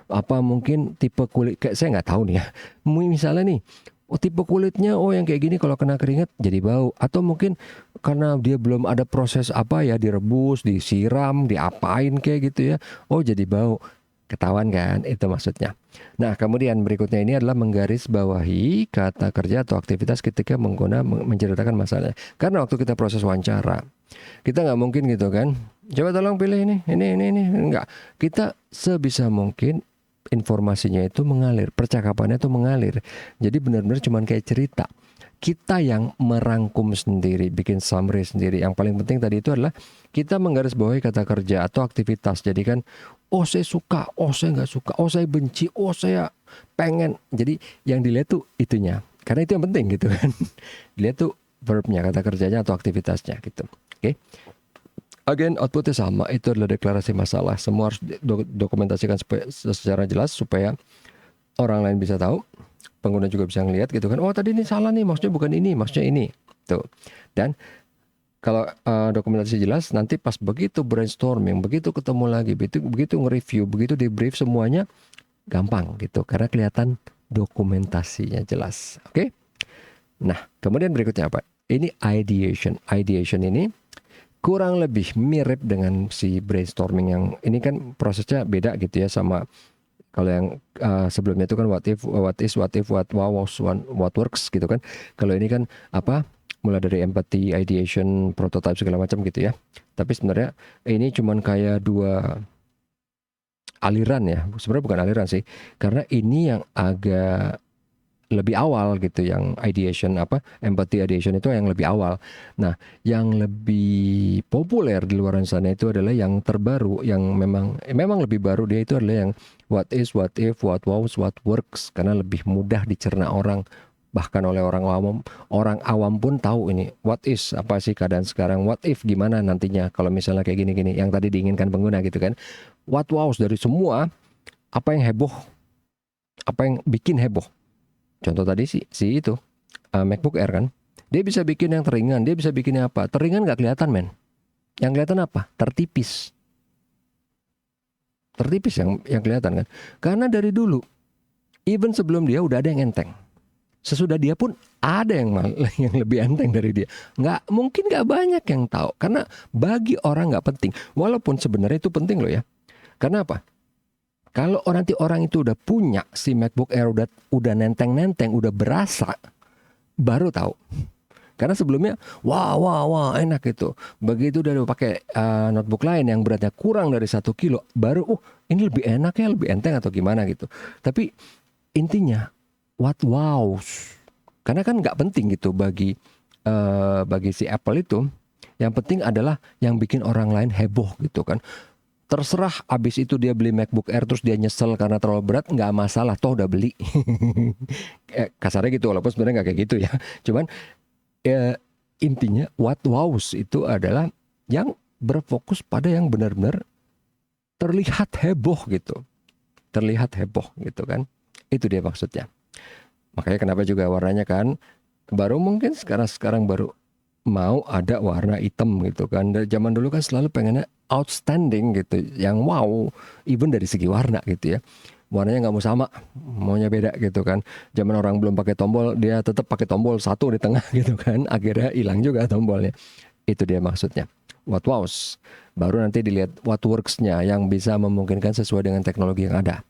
Apa mungkin tipe kulit, kayak saya nggak tahu nih ya. Misalnya nih, tipe kulitnya yang kayak gini kalau kena keringat jadi bau. Atau mungkin karena dia belum ada proses direbus, disiram, diapain kayak gitu ya. Jadi bau. Ketahuan kan, itu maksudnya. Nah, kemudian berikutnya ini adalah menggarisbawahi kata kerja atau aktivitas ketika menceritakan masalah. Karena waktu kita proses wawancara, kita nggak mungkin gitu kan, coba tolong pilih ini, enggak. Kita sebisa mungkin informasinya itu mengalir, percakapannya itu mengalir. Jadi benar-benar cuman kayak cerita. kita yang merangkum sendiri, bikin summary sendiri. Yang paling penting tadi itu adalah kita menggarisbawahi kata kerja atau aktivitas. Jadi kan, oh saya suka, oh saya nggak suka, oh saya benci, oh saya pengen. Jadi yang dilihat tuh itunya. Karena itu yang penting gitu kan. Dilihat tuh verbnya, kata kerjanya atau aktivitasnya gitu. Oke. Again, outputnya sama, itu adalah deklarasi masalah. Semua harus dokumentasikan secara jelas supaya orang lain bisa tahu, pengguna juga bisa ngelihat gitu kan. Oh tadi ini salah nih, maksudnya bukan ini, maksudnya ini. Tuh. Dan kalau dokumentasi jelas, nanti pas begitu brainstorming, begitu ketemu lagi, begitu nge-review, begitu di-brief semuanya gampang gitu. Karena kelihatan dokumentasinya jelas. Oke? Nah, kemudian berikutnya apa? Ini ideation. Ideation ini kurang lebih mirip dengan si brainstorming yang ini kan prosesnya beda gitu ya sama kalau yang sebelumnya itu kan what if, what is, what if, what was, what works gitu kan. Kalau ini kan apa? Mulai dari empathy, ideation, prototype segala macam gitu ya. Tapi sebenarnya ini cuman kayak dua aliran ya. Sebenarnya bukan aliran sih. Karena ini yang agak lebih awal gitu, yang ideation empathy ideation itu yang lebih awal. Nah, yang lebih populer di luar sana itu adalah yang terbaru, yang memang lebih baru, dia itu adalah yang what is, what if, what was, what works, karena lebih mudah dicerna orang, bahkan oleh orang awam pun tahu ini what is apa sih keadaan sekarang, what if gimana nantinya kalau misalnya kayak gini-gini yang tadi diinginkan pengguna gitu kan. What was dari semua apa yang heboh, apa yang bikin heboh. Contoh tadi si itu MacBook Air kan, dia bisa bikin yang teringan, dia bisa bikin apa? Teringan nggak kelihatan men, yang kelihatan apa? Tertipis yang kelihatan kan, karena dari dulu, even sebelum dia udah ada yang enteng, sesudah dia pun ada yang lebih enteng dari dia. Mungkin nggak banyak yang tahu, karena bagi orang nggak penting, walaupun sebenarnya itu penting loh ya. Karena apa? Kalau nanti orang itu udah punya si MacBook Air, udah nenteng, udah berasa, baru tahu. Karena sebelumnya, wah enak gitu. Begitu udah pakai notebook lain yang beratnya kurang dari 1 kilo, baru ini lebih enak ya, lebih enteng atau gimana gitu. Tapi intinya, wow. Karena kan nggak penting gitu bagi si Apple itu. Yang penting adalah yang bikin orang lain heboh gitu kan. Terserah abis itu dia beli MacBook Air terus dia nyesel karena terlalu berat, nggak masalah, toh udah beli. Kasarnya gitu, walaupun sebenarnya nggak kayak gitu ya. Cuman intinya what wows itu adalah yang berfokus pada yang benar-benar terlihat heboh gitu. Terlihat heboh gitu kan. Itu dia maksudnya. Makanya kenapa juga warnanya kan baru mungkin sekarang baru mau ada warna hitam gitu kan. Dari zaman dulu kan selalu pengennya outstanding gitu, yang wow, even dari segi warna gitu ya. Warnanya nggak mau sama, maunya beda gitu kan. Zaman orang belum pakai tombol, dia tetap pakai tombol satu di tengah gitu kan. Akhirnya hilang juga tombolnya. Itu dia maksudnya. What was. Baru nanti dilihat what works-nya yang bisa memungkinkan sesuai dengan teknologi yang ada.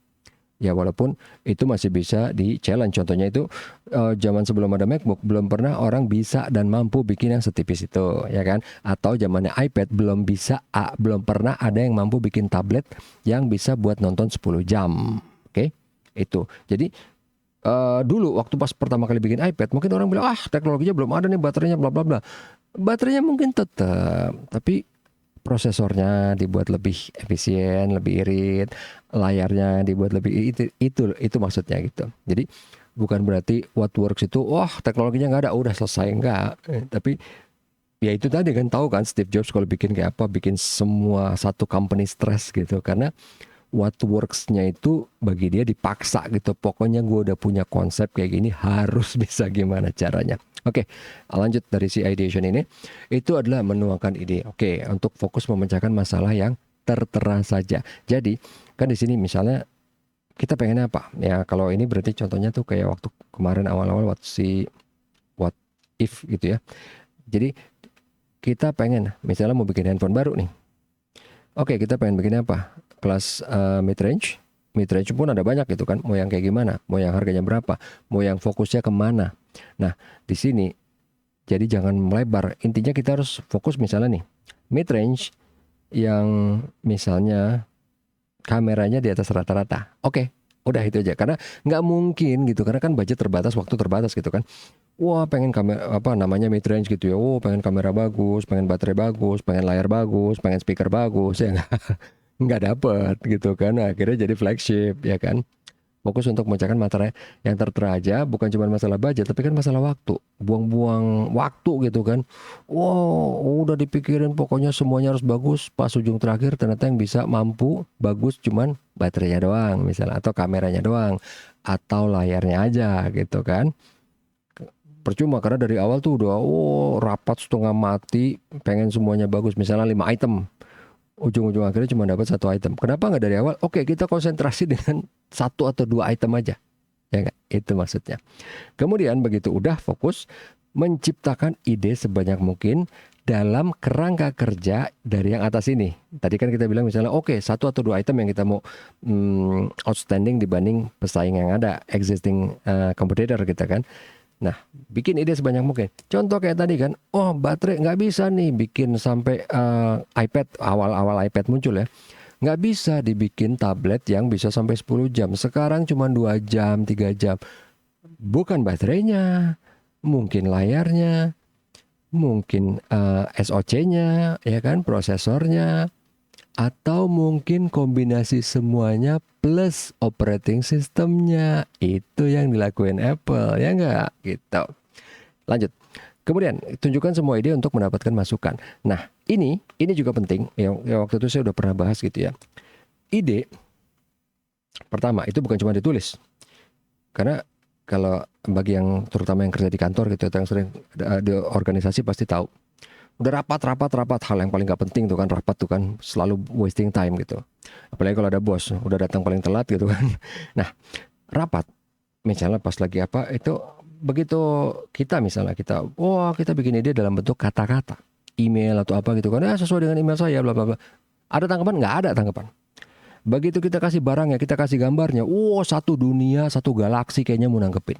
Ya walaupun itu masih bisa di challenge. Contohnya itu zaman sebelum ada MacBook belum pernah orang bisa dan mampu bikin yang setipis itu, ya kan? Atau zamannya iPad belum pernah ada yang mampu bikin tablet yang bisa buat nonton 10 jam. Oke? Itu. Jadi dulu waktu pas pertama kali bikin iPad mungkin orang bilang teknologinya belum ada nih, baterainya bla bla bla. Baterainya mungkin tetap, tapi prosesornya dibuat lebih efisien, lebih irit, layarnya dibuat lebih itu maksudnya gitu. Jadi bukan berarti what works itu teknologinya nggak ada udah selesai, enggak. Tapi ya itu tadi kan, tahu kan Steve Jobs kalau bikin kayak apa, bikin semua satu company stress gitu, karena what works-nya itu bagi dia dipaksa gitu. Pokoknya gue udah punya konsep kayak gini, harus bisa gimana caranya. Oke, lanjut dari si ideation ini. Itu adalah menuangkan ide. Oke, untuk fokus memecahkan masalah yang tertera saja. Jadi, kan di sini misalnya kita pengen apa? Ya, kalau ini berarti contohnya tuh kayak waktu kemarin awal-awal what if gitu ya. Jadi, kita pengen misalnya mau bikin handphone baru nih. Oke, kita pengen bikin apa? Kelas mid-range. Mid-range pun ada banyak gitu kan. Mau yang kayak gimana? Mau yang harganya berapa? Mau yang fokusnya kemana? Nah, di sini jadi jangan melebar. Intinya kita harus fokus misalnya nih, mid-range yang misalnya kameranya di atas rata-rata. Oke, Udah itu aja, karena nggak mungkin gitu, karena kan budget terbatas, waktu terbatas gitu kan. Wah, pengen kamera apa namanya mid range gitu ya. Oh, pengen kamera bagus, pengen baterai bagus, pengen layar bagus, pengen speaker bagus ya nggak dapet gitu kan. Akhirnya jadi flagship ya kan. Fokus untuk memecahkan materi yang tertera aja, bukan cuma masalah budget, tapi kan masalah waktu. Buang-buang waktu gitu kan. Wow, udah dipikirin pokoknya semuanya harus bagus, pas ujung terakhir ternyata yang bisa mampu bagus cuman baterainya doang misalnya, atau kameranya doang, atau layarnya aja gitu kan. Percuma, karena dari awal tuh udah rapat setengah mati, pengen semuanya bagus, misalnya 5 item. Ujung-ujung akhirnya cuma dapat 1 item. Kenapa nggak dari awal? Oke, kita konsentrasi dengan 1 atau 2 item aja. Ya nggak? Itu maksudnya. Kemudian begitu udah fokus, menciptakan ide sebanyak mungkin dalam kerangka kerja dari yang atas ini. Tadi kan kita bilang misalnya oke, 1 atau 2 item yang kita mau outstanding dibanding pesaing yang ada, existing competitor kita kan. Nah, bikin ide sebanyak mungkin. Contoh kayak tadi kan, oh baterai nggak bisa nih bikin sampai iPad, awal-awal iPad muncul ya. Nggak bisa dibikin tablet yang bisa sampai 10 jam. Sekarang cuma 2 jam, 3 jam. Bukan baterainya, mungkin layarnya, mungkin SoC-nya, ya kan, prosesornya, atau mungkin kombinasi semuanya plus operating systemnya. Itu yang dilakuin Apple, ya enggak? Gitu. Lanjut. Kemudian tunjukkan semua ide untuk mendapatkan masukan. Nah, ini juga penting. Ya, waktu itu saya udah pernah bahas gitu ya. Ide pertama itu bukan cuma ditulis. Karena kalau bagi yang terutama yang kerja di kantor gitu, atau yang sering di organisasi pasti tahu. Udah rapat, hal yang paling gak penting tuh kan, rapat tuh kan selalu wasting time gitu. Apalagi kalau ada bos, udah datang paling telat gitu kan. Nah, rapat, misalnya pas lagi apa, itu begitu kita misalnya, kita bikin ide dalam bentuk kata-kata, email atau apa gitu kan, sesuai dengan email saya, bla bla bla. Ada tanggapan? Nggak ada tanggapan. Begitu kita kasih barangnya, kita kasih gambarnya, satu dunia, satu galaksi kayaknya mau nanggepin.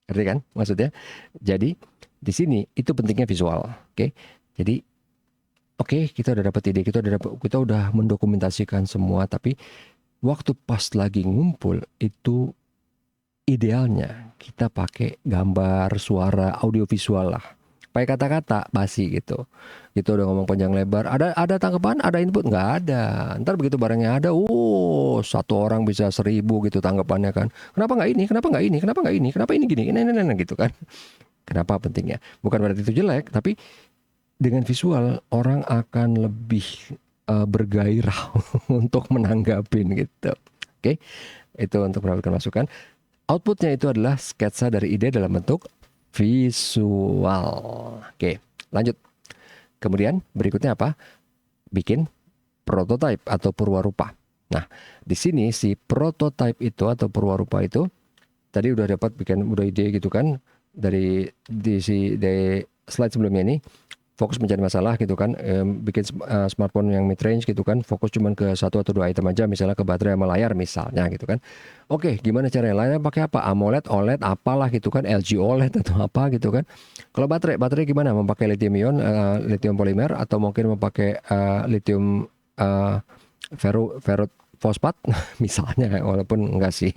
Ngerti kan maksudnya? Jadi di sini itu pentingnya visual. Oke. Jadi kita udah dapat ide, kita udah mendokumentasikan semua, tapi waktu pas lagi ngumpul itu idealnya kita pakai gambar, suara, audio visual lah. Pakai kata-kata basi gitu. Kita udah ngomong panjang lebar. Ada tanggapan, ada input? Nggak ada. Ntar begitu barangnya ada, satu orang bisa 1000 gitu tanggapannya kan. Kenapa nggak ini? Kenapa nggak ini? Kenapa nggak ini? Kenapa ini gini? Ini gitu kan. Kenapa pentingnya? Bukan berarti itu jelek, tapi dengan visual orang akan lebih bergairah untuk menanggapin gitu. Oke, itu untuk mendapatkan masukan. Outputnya itu adalah sketsa dari ide dalam bentuk visual. Oke, lanjut. Kemudian berikutnya apa? Bikin prototype atau purwarupa. Nah, di sini si prototype itu atau purwarupa itu tadi udah dapat udah ide gitu kan. Dari slide sebelumnya ini fokus mencari masalah gitu kan, bikin smartphone yang mid range gitu kan, fokus cuman ke 1 atau 2 item aja, misalnya ke baterai sama layar misalnya gitu kan. Oke, gimana caranya? Layar pakai apa? AMOLED, OLED, apalah gitu kan, LG OLED atau apa gitu kan. Kalau baterai gimana? Memakai lithium ion, lithium polimer, atau mungkin memakai lithium ferrous fosfat misalnya, walaupun enggak sih.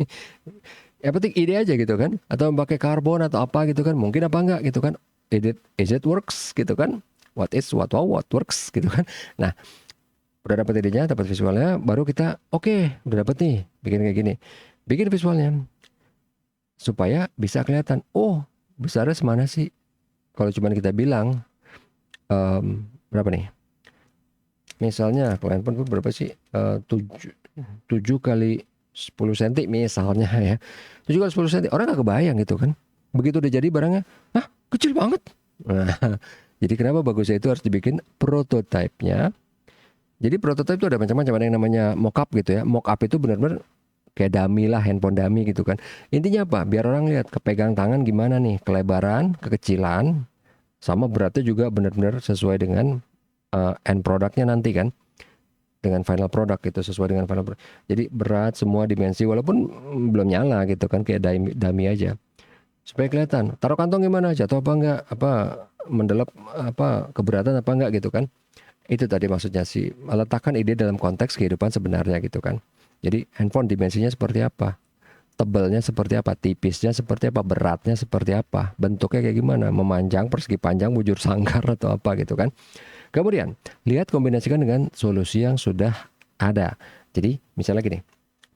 Ya penting ide aja gitu kan, atau pakai karbon atau apa gitu kan, mungkin apa enggak gitu kan, is it works gitu kan, what works gitu kan. Nah, udah dapat idenya, dapat visualnya, baru kita udah dapat nih bikin kayak gini, bikin visualnya supaya bisa kelihatan, besarnya semana sih. Kalau cuma kita bilang berapa nih, misalnya handphone berapa sih, 7 kali 10 cm misalnya ya. 7 kali 10 cm, orang gak kebayang gitu kan. Begitu udah jadi barangnya, kecil banget. Nah, jadi kenapa bagusnya itu harus dibikin prototype-nya. Jadi prototype itu ada macam-macam, ada yang namanya mockup gitu ya. Mockup itu benar-benar kayak dummy lah, handphone dummy gitu kan. Intinya apa? Biar orang lihat kepegang tangan gimana nih, kelebaran, kekecilan, sama beratnya juga benar-benar sesuai dengan end produknya nanti kan. Dengan final product gitu, sesuai dengan final product. Jadi berat semua dimensi, walaupun belum nyala gitu kan, kayak dummy aja. Supaya kelihatan, taruh kantong gimana, jatuh apa enggak, mendelep keberatan apa enggak gitu kan. Itu tadi maksudnya sih, meletakkan ide dalam konteks kehidupan sebenarnya gitu kan. Jadi handphone dimensinya seperti apa, tebelnya seperti apa, tipisnya seperti apa, beratnya seperti apa, bentuknya kayak gimana, memanjang, persegi panjang, bujur sangkar atau apa gitu kan. Kemudian lihat kombinasikan dengan solusi yang sudah ada. Jadi misalnya gini,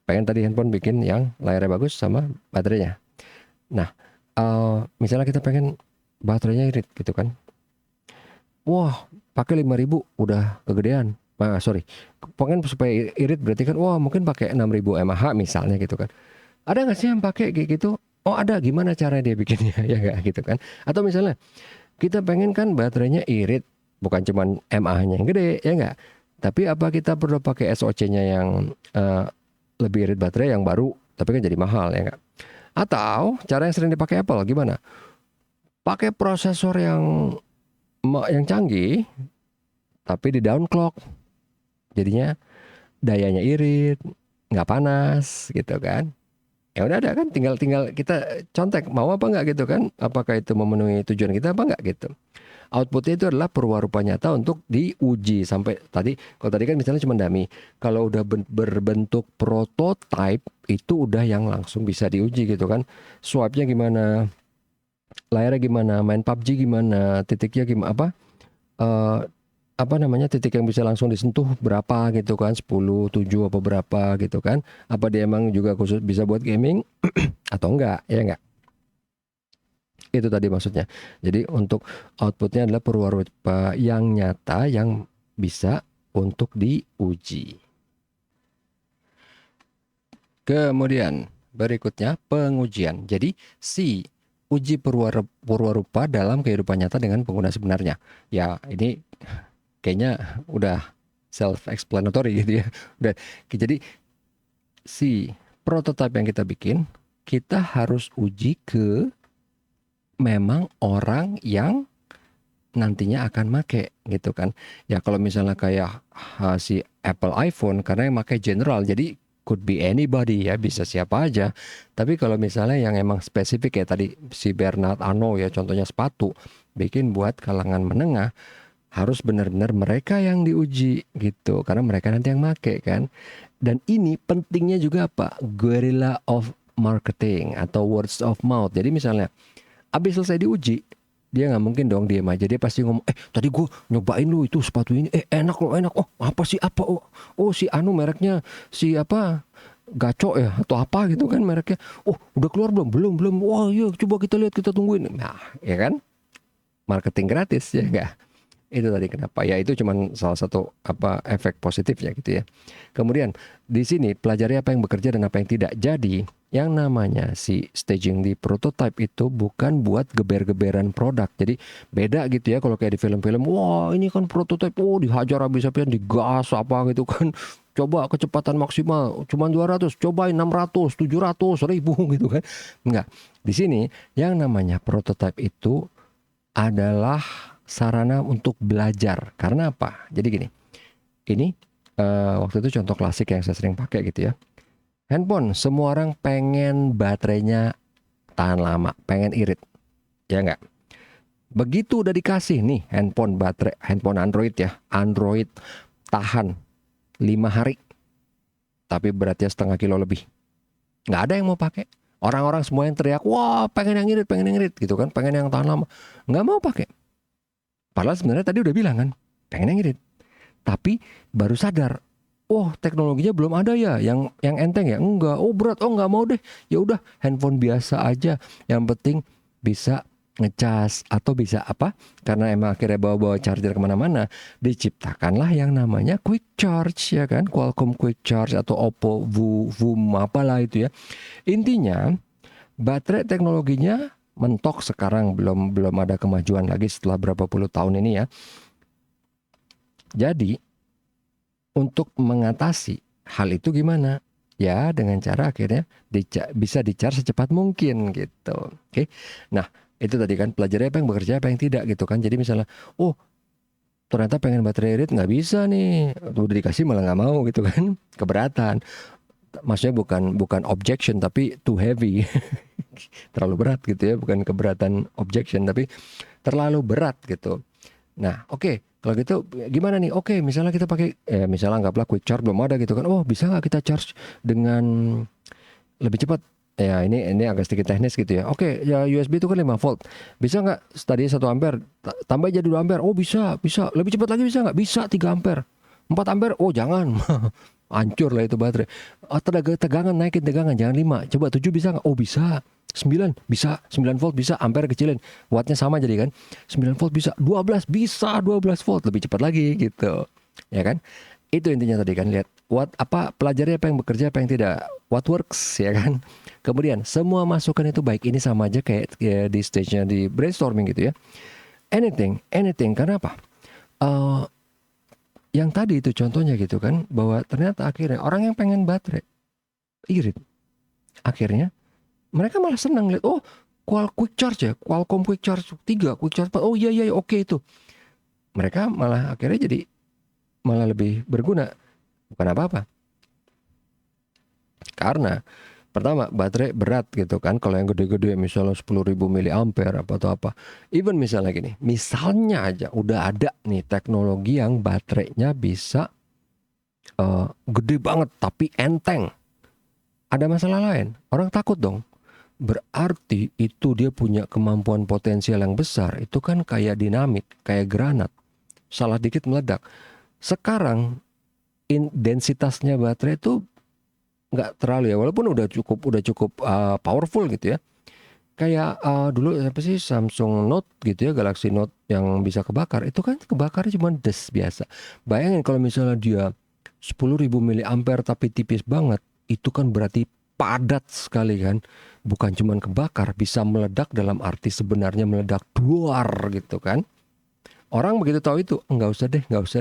pengen tadi handphone bikin yang layarnya bagus sama baterainya. Nah, misalnya kita pengen baterainya irit gitu kan. Wah, pakai 5.000 udah kegedean. Sorry, pengen supaya irit berarti kan, wah mungkin pakai 6.000 mAh misalnya gitu kan. Ada nggak sih yang pakai kayak gitu? Oh ada, gimana cara dia bikinnya? Ya nggak gitu kan? Atau misalnya kita pengen kan baterainya irit, bukan cuman mAh-nya yang gede, ya nggak? Tapi apa kita perlu pakai SoC-nya yang lebih irit baterai yang baru, tapi kan jadi mahal, ya nggak? Atau cara yang sering dipakai Apple gimana? Pakai prosesor yang canggih, tapi di downclock, jadinya dayanya irit, nggak panas, gitu kan? Ya udah ada kan, tinggal kita contek mau apa nggak gitu kan? Apakah itu memenuhi tujuan kita apa nggak gitu? Outputnya itu adalah perwarupa nyata untuk diuji sampai tadi. Kalau tadi kan misalnya cuma dummy, kalau udah berbentuk prototype itu udah yang langsung bisa diuji gitu kan. Swipe-nya gimana, layarnya gimana, main PUBG gimana, titiknya gimana, eh, apa namanya, titik yang bisa langsung disentuh berapa gitu kan, 10, 7 apa berapa gitu kan. Apa dia emang juga khusus bisa buat gaming atau enggak, ya enggak? Itu tadi maksudnya. Jadi untuk outputnya adalah perwarupa yang nyata yang bisa untuk diuji. Kemudian berikutnya pengujian. Jadi si uji perwarupa dalam kehidupan nyata dengan pengguna sebenarnya. Ya ini kayaknya udah self explanatory gitu ya. Udah. Jadi si prototipe yang kita bikin, kita harus uji ke memang orang yang nantinya akan make gitu kan. Ya kalau misalnya kayak si Apple iPhone, karena yang make general, jadi could be anybody ya, bisa siapa aja. Tapi kalau misalnya yang emang spesifik kayak tadi si Bernard Arnault ya, contohnya sepatu, bikin buat kalangan menengah, harus benar-benar mereka yang diuji gitu, karena mereka nanti yang make kan. Dan ini pentingnya juga apa? Guerrilla of marketing atau words of mouth. Jadi misalnya abis selesai diuji, dia nggak mungkin dong diem aja. Dia pasti ngomong, tadi gue nyobain lu itu sepatu ini, enak loh, enak. Oh apa sih, apa? Oh si anu mereknya si apa? Gaco ya atau apa gitu kan mereknya. Oh udah keluar belum. Wah iya, coba kita lihat, kita tungguin. Nah ya kan, marketing gratis ya enggak. Itu tadi kenapa ya, itu cuman salah satu apa efek positifnya gitu ya. Kemudian di sini pelajari apa yang bekerja dan apa yang tidak. Jadi yang namanya si staging di prototype itu bukan buat geber-geberan produk. Jadi beda gitu ya kalau kayak di film-film. Wah ini kan prototype, oh dihajar habis-habisan, digas apa gitu kan. Coba kecepatan maksimal cuman 200, cobain 600, 700, 1000 gitu kan. Enggak. Di sini yang namanya prototype itu adalah sarana untuk belajar. Karena apa? Jadi gini, ini waktu itu contoh klasik yang saya sering pakai gitu ya. Handphone, semua orang pengen baterainya tahan lama, pengen irit, ya enggak? Begitu udah dikasih nih handphone baterai, handphone Android ya, Android tahan 5 hari, tapi beratnya setengah kilo lebih. Nggak ada yang mau pakai. Orang-orang semua yang teriak, wah pengen yang irit gitu kan, pengen yang tahan lama. Nggak mau pakai. Padahal sebenarnya tadi udah bilang kan, pengen yang irit. Tapi baru sadar, oh teknologinya belum ada ya, yang enteng ya. Enggak, oh berat, oh nggak mau deh. Ya udah handphone biasa aja. Yang penting bisa ngecas atau bisa apa? Karena emang akhirnya bawa-bawa charger kemana-mana, diciptakanlah yang namanya quick charge ya kan, Qualcomm quick charge atau Oppo Voom apalah itu ya. Intinya baterai teknologinya mentok sekarang, belum ada kemajuan lagi setelah berapa puluh tahun ini ya. Jadi untuk mengatasi hal itu gimana? Ya dengan cara akhirnya bisa di-charge secepat mungkin gitu. Oke. Nah, itu tadi kan pelajari apa yang bekerja, apa yang tidak gitu kan. Jadi misalnya, oh ternyata pengen baterai irit nggak bisa nih, udah dikasih malah nggak mau gitu kan, keberatan. Maksudnya bukan objection tapi too heavy. Terlalu berat gitu ya, bukan keberatan objection tapi terlalu berat gitu. Nah, oke. Kalau gitu gimana nih? Oke, misalnya kita pakai misalnya anggaplah quick charge belum ada gitu kan. Oh, bisa nggak kita charge dengan lebih cepat? Ya ini agak sedikit teknis gitu ya. Oke, ya USB itu kan 5 volt. Bisa nggak tadi 1 ampere tambah aja 2 ampere? Oh, bisa. Lebih cepat lagi bisa nggak? Bisa 3 ampere. 4 ampere? Oh, jangan. Hancur lah itu baterai. Oh, tegangan naikin tegangan jangan 5. Coba 7 bisa nggak? Oh, bisa. 9 bisa, 9 volt bisa, ampere kecilin. Wattnya sama jadi kan. 9 volt bisa, 12 bisa, 12 volt lebih cepat lagi gitu. Ya kan? Itu intinya tadi kan, lihat pelajari apa yang bekerja apa yang tidak, what works ya kan. Kemudian semua masukan itu baik, ini sama aja kayak di stage-nya di brainstorming gitu ya. Anything karena apa? Yang tadi itu contohnya gitu kan, bahwa ternyata akhirnya orang yang pengen baterai irit, akhirnya mereka malah senang lihat, oh quick charge ya, Qualcomm quick charge 3, quick charge 4, oh iya oke itu. Mereka malah akhirnya jadi malah lebih berguna, bukan apa-apa. Karena pertama baterai berat gitu kan, kalau yang gede-gede misalnya 10.000 miliampere atau apa. Even misalnya gini, misalnya aja udah ada nih teknologi yang baterainya bisa gede banget tapi enteng. Ada masalah lain, orang takut dong. Berarti itu dia punya kemampuan potensial yang besar. Itu kan kayak dinamit, kayak granat. Salah dikit meledak. Sekarang densitasnya baterai itu nggak terlalu ya, walaupun udah cukup powerful gitu ya. Kayak dulu apa sih Samsung Note gitu ya, Galaxy Note yang bisa kebakar. Itu kan kebakarnya cuma des biasa. Bayangin kalau misalnya dia 10.000 miliampere tapi tipis banget, itu kan berarti padat sekali kan. Bukan cuma kebakar, bisa meledak dalam arti sebenarnya meledak duar gitu kan. Orang begitu tahu itu, nggak usah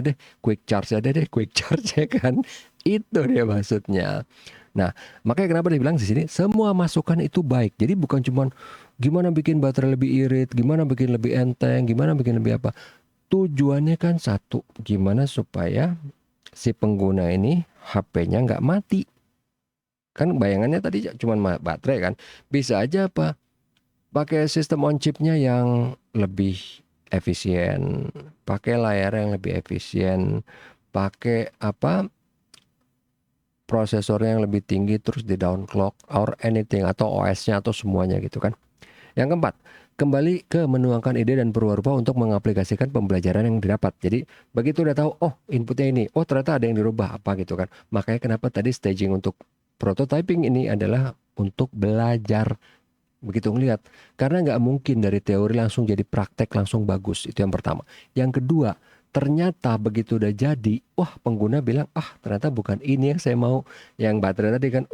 deh, quick charge aja deh, quick charge ya kan. Itu dia maksudnya. Nah, makanya kenapa dia bilang di sini semua masukan itu baik. Jadi bukan cuma gimana bikin baterai lebih irit, gimana bikin lebih enteng, gimana bikin lebih apa. Tujuannya kan satu, gimana supaya si pengguna ini HP-nya nggak mati. Kan bayangannya tadi cuma baterai kan. Bisa aja apa? Pakai sistem on chipnya yang lebih efisien, pakai layar yang lebih efisien, pakai prosesornya yang lebih tinggi terus di downclock or anything, atau OS-nya atau semuanya gitu kan. Yang keempat, kembali ke menuangkan ide dan perubah untuk mengaplikasikan pembelajaran yang didapat. Jadi begitu udah tahu, oh inputnya ini, oh ternyata ada yang dirubah apa gitu kan. Makanya kenapa tadi staging untuk prototyping ini adalah untuk belajar. Begitu ngelihat, karena nggak mungkin dari teori langsung jadi praktek langsung bagus. Itu yang pertama. Yang kedua, ternyata begitu udah jadi, wah pengguna bilang, ternyata bukan ini yang saya mau. Yang baterai tadi kan,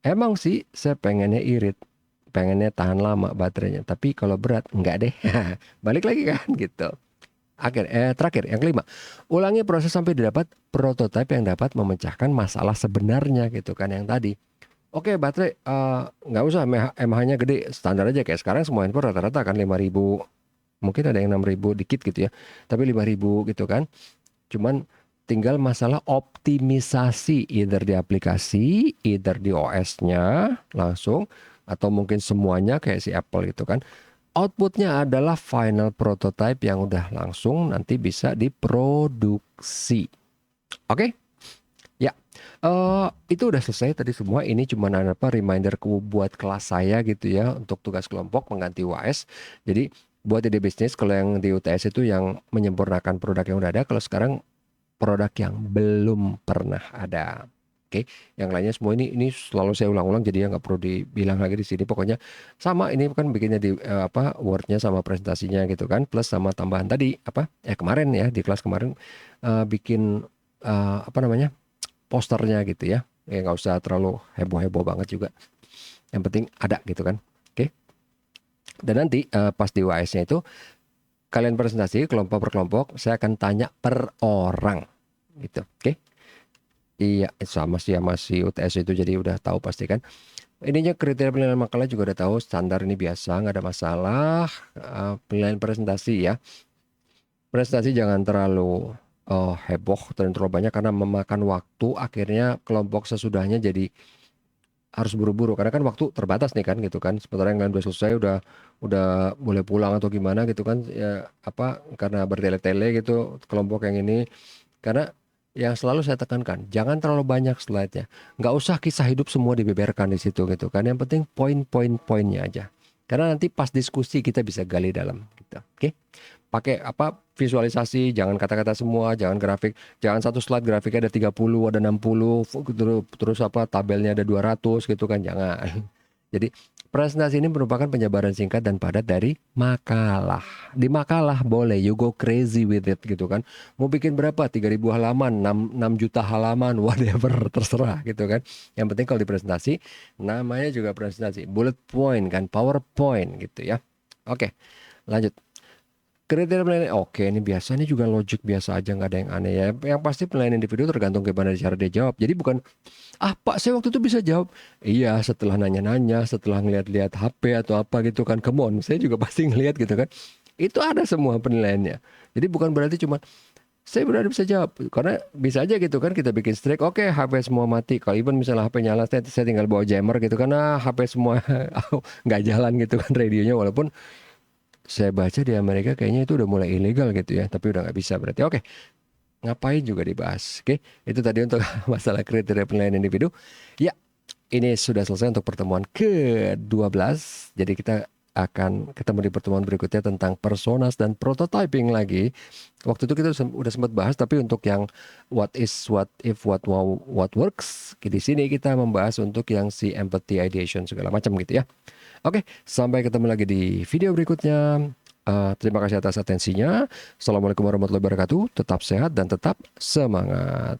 emang sih saya pengennya irit, pengennya tahan lama baterainya, tapi kalau berat enggak deh. Balik lagi kan gitu. Terakhir yang kelima, ulangi proses sampai didapat prototipe yang dapat memecahkan masalah sebenarnya gitu kan, yang tadi. Oke, baterai nggak usah mAh-nya gede, standar aja kayak sekarang semua handphone rata-rata kan 5.000, mungkin ada yang 6.000 dikit gitu ya, tapi 5.000 gitu kan. Cuman tinggal masalah optimisasi, either di aplikasi, either di OS-nya langsung, atau mungkin semuanya kayak si Apple gitu kan. Outputnya adalah final prototype yang udah langsung nanti bisa diproduksi. Oke? Ya, itu udah selesai tadi semua. Ini cuma reminder buat kelas saya gitu ya, untuk tugas kelompok pengganti UAS. Jadi buat ide bisnis, kalau yang di UTS itu yang menyempurnakan produk yang udah ada, kalau sekarang produk yang belum pernah ada. Oke, yang lainnya semua ini selalu saya ulang-ulang, jadi ya nggak perlu dibilang lagi di sini. Pokoknya sama, ini kan bikinnya di Word-nya sama presentasinya gitu kan, plus sama tambahan tadi kemarin ya di kelas kemarin bikin posternya gitu ya. Ya nggak usah terlalu heboh-heboh banget juga. Yang penting ada gitu kan. Oke. Dan nanti pas di UAS-nya itu kalian presentasi kelompok per kelompok, saya akan tanya per orang gitu. Oke. Iya, sama si UTS itu, jadi udah tahu pasti kan. Ininya kriteria penilaian makalah juga udah tahu, standar ini biasa, nggak ada masalah. Penilaian presentasi ya. Presentasi jangan terlalu heboh dan terlalu banyak karena memakan waktu, akhirnya kelompok sesudahnya jadi harus buru-buru karena kan waktu terbatas nih kan gitu kan. Sementara yang lain udah selesai, udah boleh pulang atau gimana gitu kan ya, apa karena bertele-tele gitu kelompok yang ini. Karena yang selalu saya tekankan, jangan terlalu banyak slide-nya. Nggak usah kisah hidup semua dibeberkan di situ gitu kan. Yang penting poin-poin-poinnya aja. Karena nanti pas diskusi kita bisa gali dalam gitu. Oke. Pakai apa visualisasi, jangan kata-kata semua, jangan grafik, jangan satu slide grafiknya ada 30, ada 60, terus apa tabelnya ada 200 gitu kan, jangan. Jadi presentasi ini merupakan penjabaran singkat dan padat dari makalah. Di makalah boleh you go crazy with it gitu kan. Mau bikin berapa? 3.000 halaman, 6 juta halaman, whatever, terserah gitu kan. Yang penting kalau di presentasi, namanya juga presentasi. Bullet point kan, PowerPoint gitu ya. Oke, lanjut. Kriteria penilaian, oke ini biasa, ini juga logic biasa aja, nggak ada yang aneh ya. Yang pasti penilaian individu tergantung gimana cara dia jawab. Jadi bukan, ah Pak saya waktu itu bisa jawab. Iya setelah nanya-nanya, setelah ngeliat-liat HP atau apa gitu kan. Come on, saya juga pasti ngeliat gitu kan. Itu ada semua penilaiannya. Jadi bukan berarti cuma saya berarti bisa jawab. Karena bisa aja gitu kan kita bikin strike, oke HP semua mati. Kalau even misalnya HP nyala, saya tinggal bawa jammer gitu kan. Nah HP semua nggak jalan gitu kan radionya, walaupun saya baca di Amerika kayaknya itu udah mulai ilegal gitu ya, tapi udah nggak bisa berarti. Oke, ngapain juga dibahas. Oke, itu tadi untuk masalah kriteria penilaian individu. Ya, ini sudah selesai untuk pertemuan ke-12. Jadi kita akan ketemu di pertemuan berikutnya tentang personas dan prototyping lagi. Waktu itu kita udah sempat bahas, tapi untuk yang what is, what if, what wow, what works, di sini kita membahas untuk yang si empathy, ideation segala macam gitu ya. Oke, sampai ketemu lagi di video berikutnya. Terima kasih atas atensinya. Assalamualaikum warahmatullahi wabarakatuh. Tetap sehat dan tetap semangat.